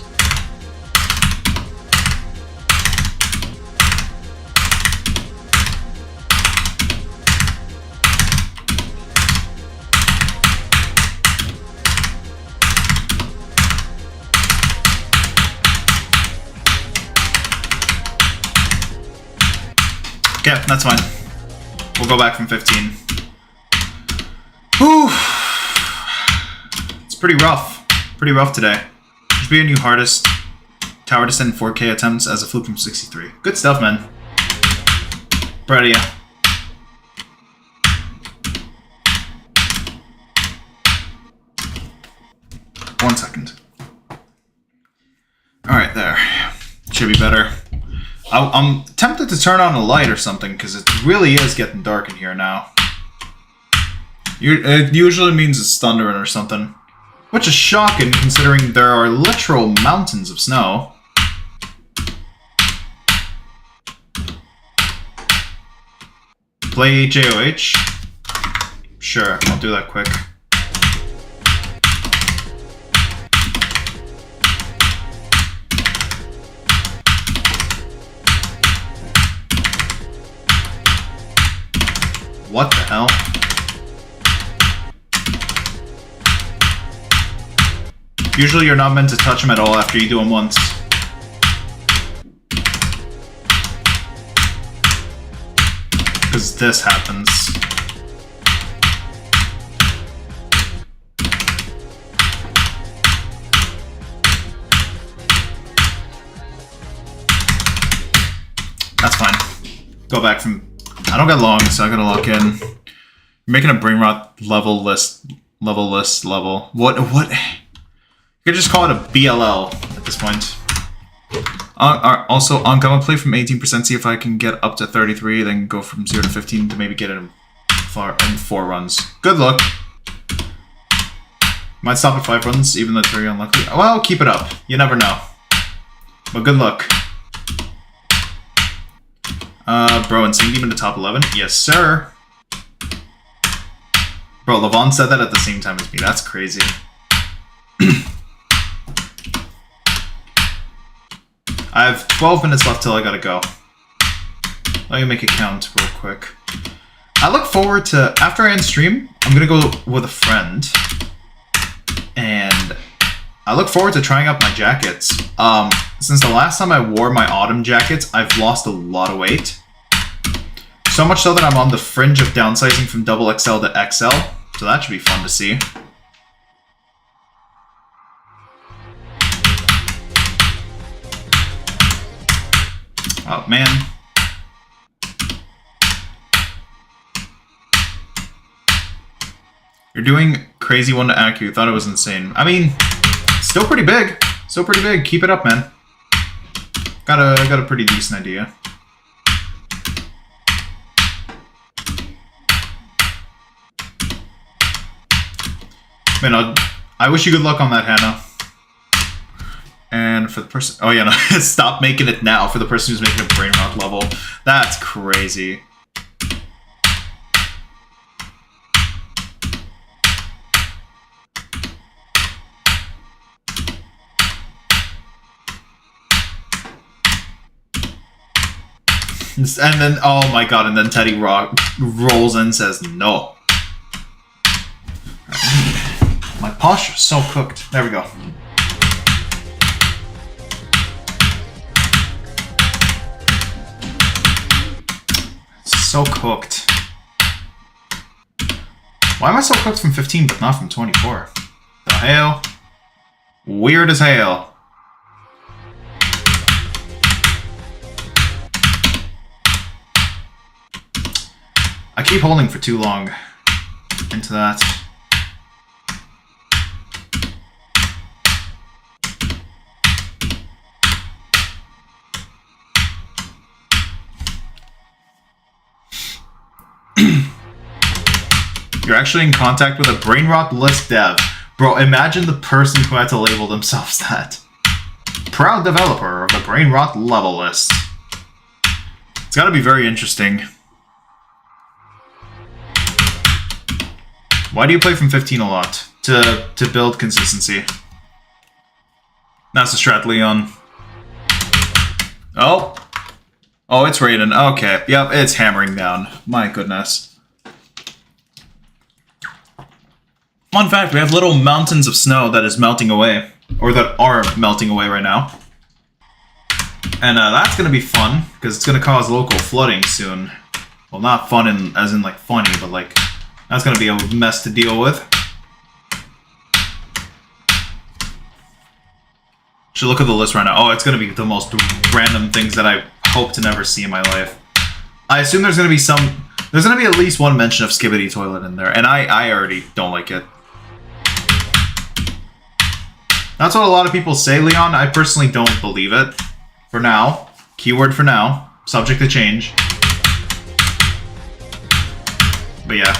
Okay, that's fine. We'll go back from 15. Whew. It's pretty rough. Pretty rough today. Should be a new hardest tower descent 4K attempts as a flip from 63. Good stuff, man. Proud of you. One second. Alright, there. Should be better. I'm tempted to turn on a light or something, because it really is getting dark in here now. It usually means it's thundering or something. Which is shocking, considering there are literal mountains of snow. Play JOH? Sure, I'll do that quick. What the hell? Usually you're not meant to touch them at all after you do them once. Because this happens. That's fine. Go back from... I don't got long, so I gotta lock in. You're making a brain rot level list. What? You could just call it a BLL at this point. Also, I'm gonna play from 18%, see if I can get up to 33, then go from 0 to 15 to maybe get it in 4 runs. Good luck. Might stop at 5 runs, even though it's very unlikely. Well, keep it up. You never know. But good luck. Bro, Insane Demon to top 11? Yes, sir. Bro, Levon said that at the same time as me. That's crazy. I have 12 minutes left till I gotta go. Let me make it count real quick. I look forward to... After I end stream, I'm gonna go with a friend. And I look forward to trying out my jackets. Since the last time I wore my autumn jackets, I've lost a lot of weight. So much so that I'm on the fringe of downsizing from XXL to XL. So that should be fun to see. Oh, man. You're doing crazy 1 to ACU. Thought it was insane. I mean, still pretty big. Still pretty big. Keep it up, man. Got a pretty decent idea. Man, I wish you good luck on that, Hannah. And for the person... Oh, yeah, no. Stop making it now for the person who's making a brain rot level. That's crazy. And then, oh my god, and then Teddy rolls in and says, no. My posture's so cooked. There we go. So cooked. Why am I so cooked from 15 but not from 24? The hell? Weird as hell. I keep holding for too long into that. You're actually in contact with a brain rot list dev. Bro, imagine the person who had to label themselves that. Proud developer of the brain rot level list. It's gotta be very interesting. Why do you play from 15 a lot? To build consistency. That's a strat, Leon. Oh. Oh, it's raining. Okay. Yep, it's hammering down. My goodness. Fun fact, we have little mountains of snow that is melting away. Or that are melting away right now. And that's going to be fun, because it's going to cause local flooding soon. Well, not fun as in like funny, but like... That's going to be a mess to deal with. Should look at the list right now. Oh, it's going to be the most random things that I hope to never see in my life. I assume there's going to be some... There's going to be at least one mention of Skibidi Toilet in there. And I already don't like it. That's what a lot of people say, Leon. I personally don't believe it. For now. Keyword for now. Subject to change. But yeah.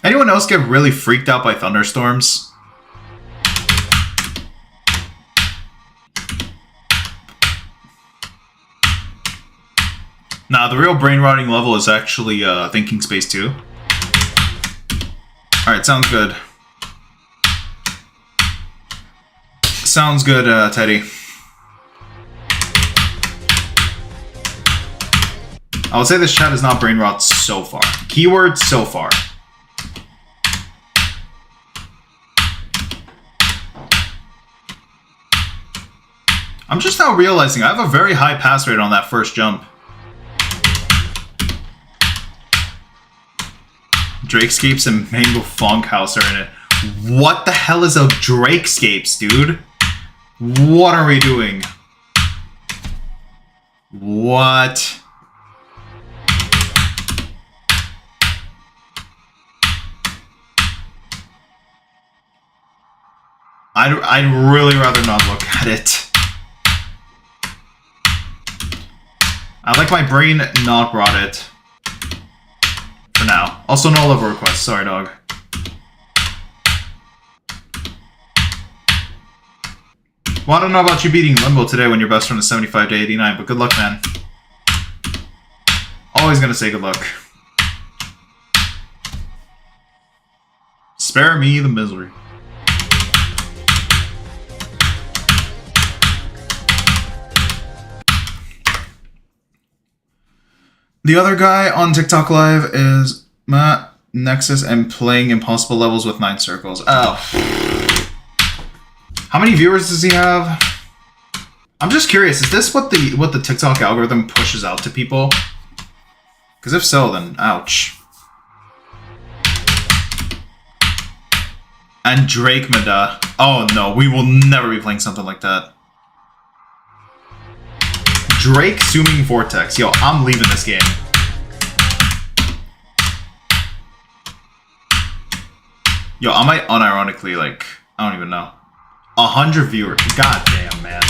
Anyone else get really freaked out by thunderstorms? Nah, the real brain rotting level is actually thinking space 2. Alright, sounds good. Sounds good, Teddy. I would say this chat is not brain rot so far. Keyword so far. I'm just now realizing I have a very high pass rate on that first jump. Drakescapes and Mango Funk House are in it. What the hell is a Drakescapes, dude? What are we doing? What? I'd really rather not look at it. I like my brain not brought it. For now. Also, no level requests. Sorry, dog. Well, I don't know about you beating Limbo today when your best friend is 75 to 89, but good luck, man. Always gonna say good luck. Spare me the misery. The other guy on TikTok Live is Matt Nexus and playing impossible levels with 9 circles. Oh. How many viewers does he have? I'm just curious, is this what the TikTok algorithm pushes out to people? Because if so, then ouch. And Drake Mada. Oh no, we will never be playing something like that. Drake Zooming Vortex. Yo, I'm leaving this game. Yo, I might unironically, like, I don't even know. 100 viewers. God damn, man.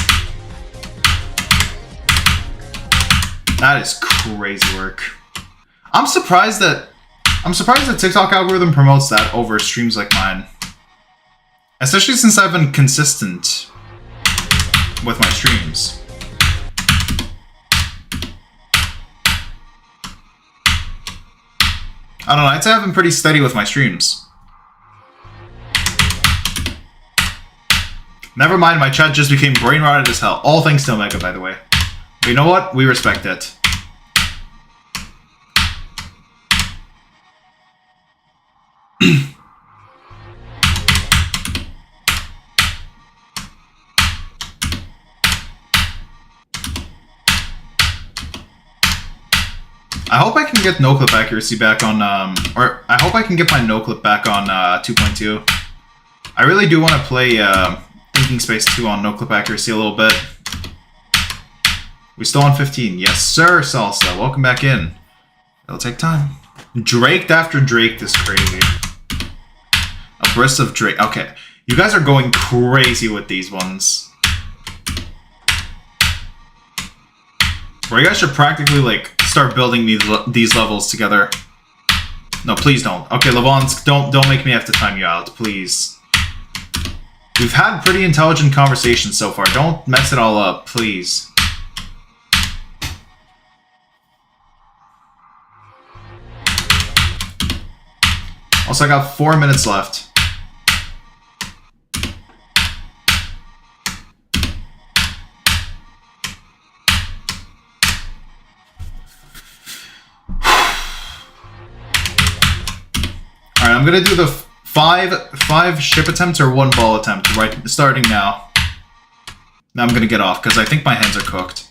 That is crazy work. I'm surprised that TikTok algorithm promotes that over streams like mine. Especially since I've been consistent with my streams. I don't know, I'd say I've been pretty steady with my streams. Never mind, my chat just became brain rotted as hell. All thanks to Omega, by the way. But you know what? We respect it. I hope I can get no-clip accuracy back on, or I hope I can get my no-clip back on 2.2. I really do want to play Thinking Space 2 on no-clip accuracy a little bit. We still on 15. Yes, sir, Salsa. Welcome back in. It'll take time. Draked after Drake is crazy. A burst of Drake. Okay, you guys are going crazy with these ones. Where you guys should practically, like, start building these levels together. No, please don't. Okay, Levonsk, don't make me have to time you out, please. We've had pretty intelligent conversations so far. Don't mess it all up, please. Also, I got 4 minutes left. Alright, I'm gonna do the five ship attempts or 1 ball attempt, right, starting now. Now I'm gonna get off, because I think my hands are cooked.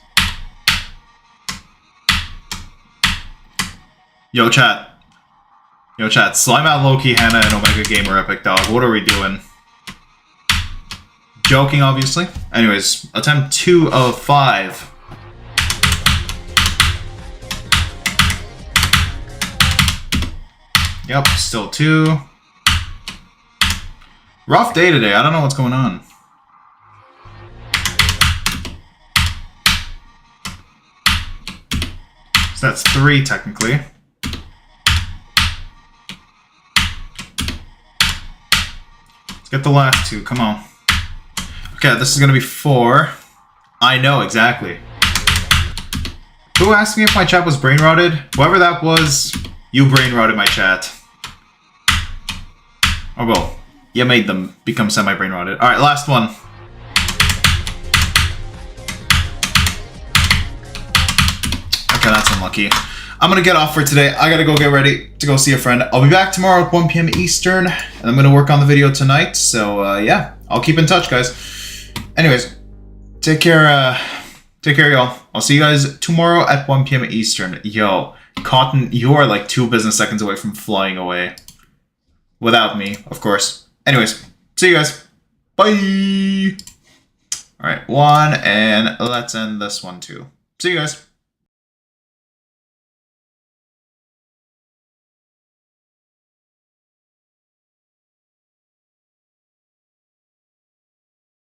Yo, chat. Yo, chat. Slime out Loki, Hannah, and Omega Gamer Epic Dog. What are we doing? Joking, obviously. Anyways, attempt 2 of 5. Yep, still 2. Rough day today. I don't know what's going on. So that's 3, technically. Let's get the last 2. Come on. Okay, this is going to be 4. I know, exactly. Who asked me if my chat was brain rotted? Whoever that was, you brain rotted my chat. Or well, you made them become semi-brain rotted. Alright, last one. Okay, that's unlucky. I'm gonna get off for today. I gotta go get ready to go see a friend. I'll be back tomorrow at 1 p.m. Eastern, and I'm gonna work on the video tonight. So, yeah, I'll keep in touch, guys. Anyways, take care, y'all. I'll see you guys tomorrow at 1 p.m. Eastern. Yo, Cotton, you are like 2 business seconds away from flying away. Without me, of course. Anyways, see you guys. Bye! Alright, 1, and let's end this one too. See you guys.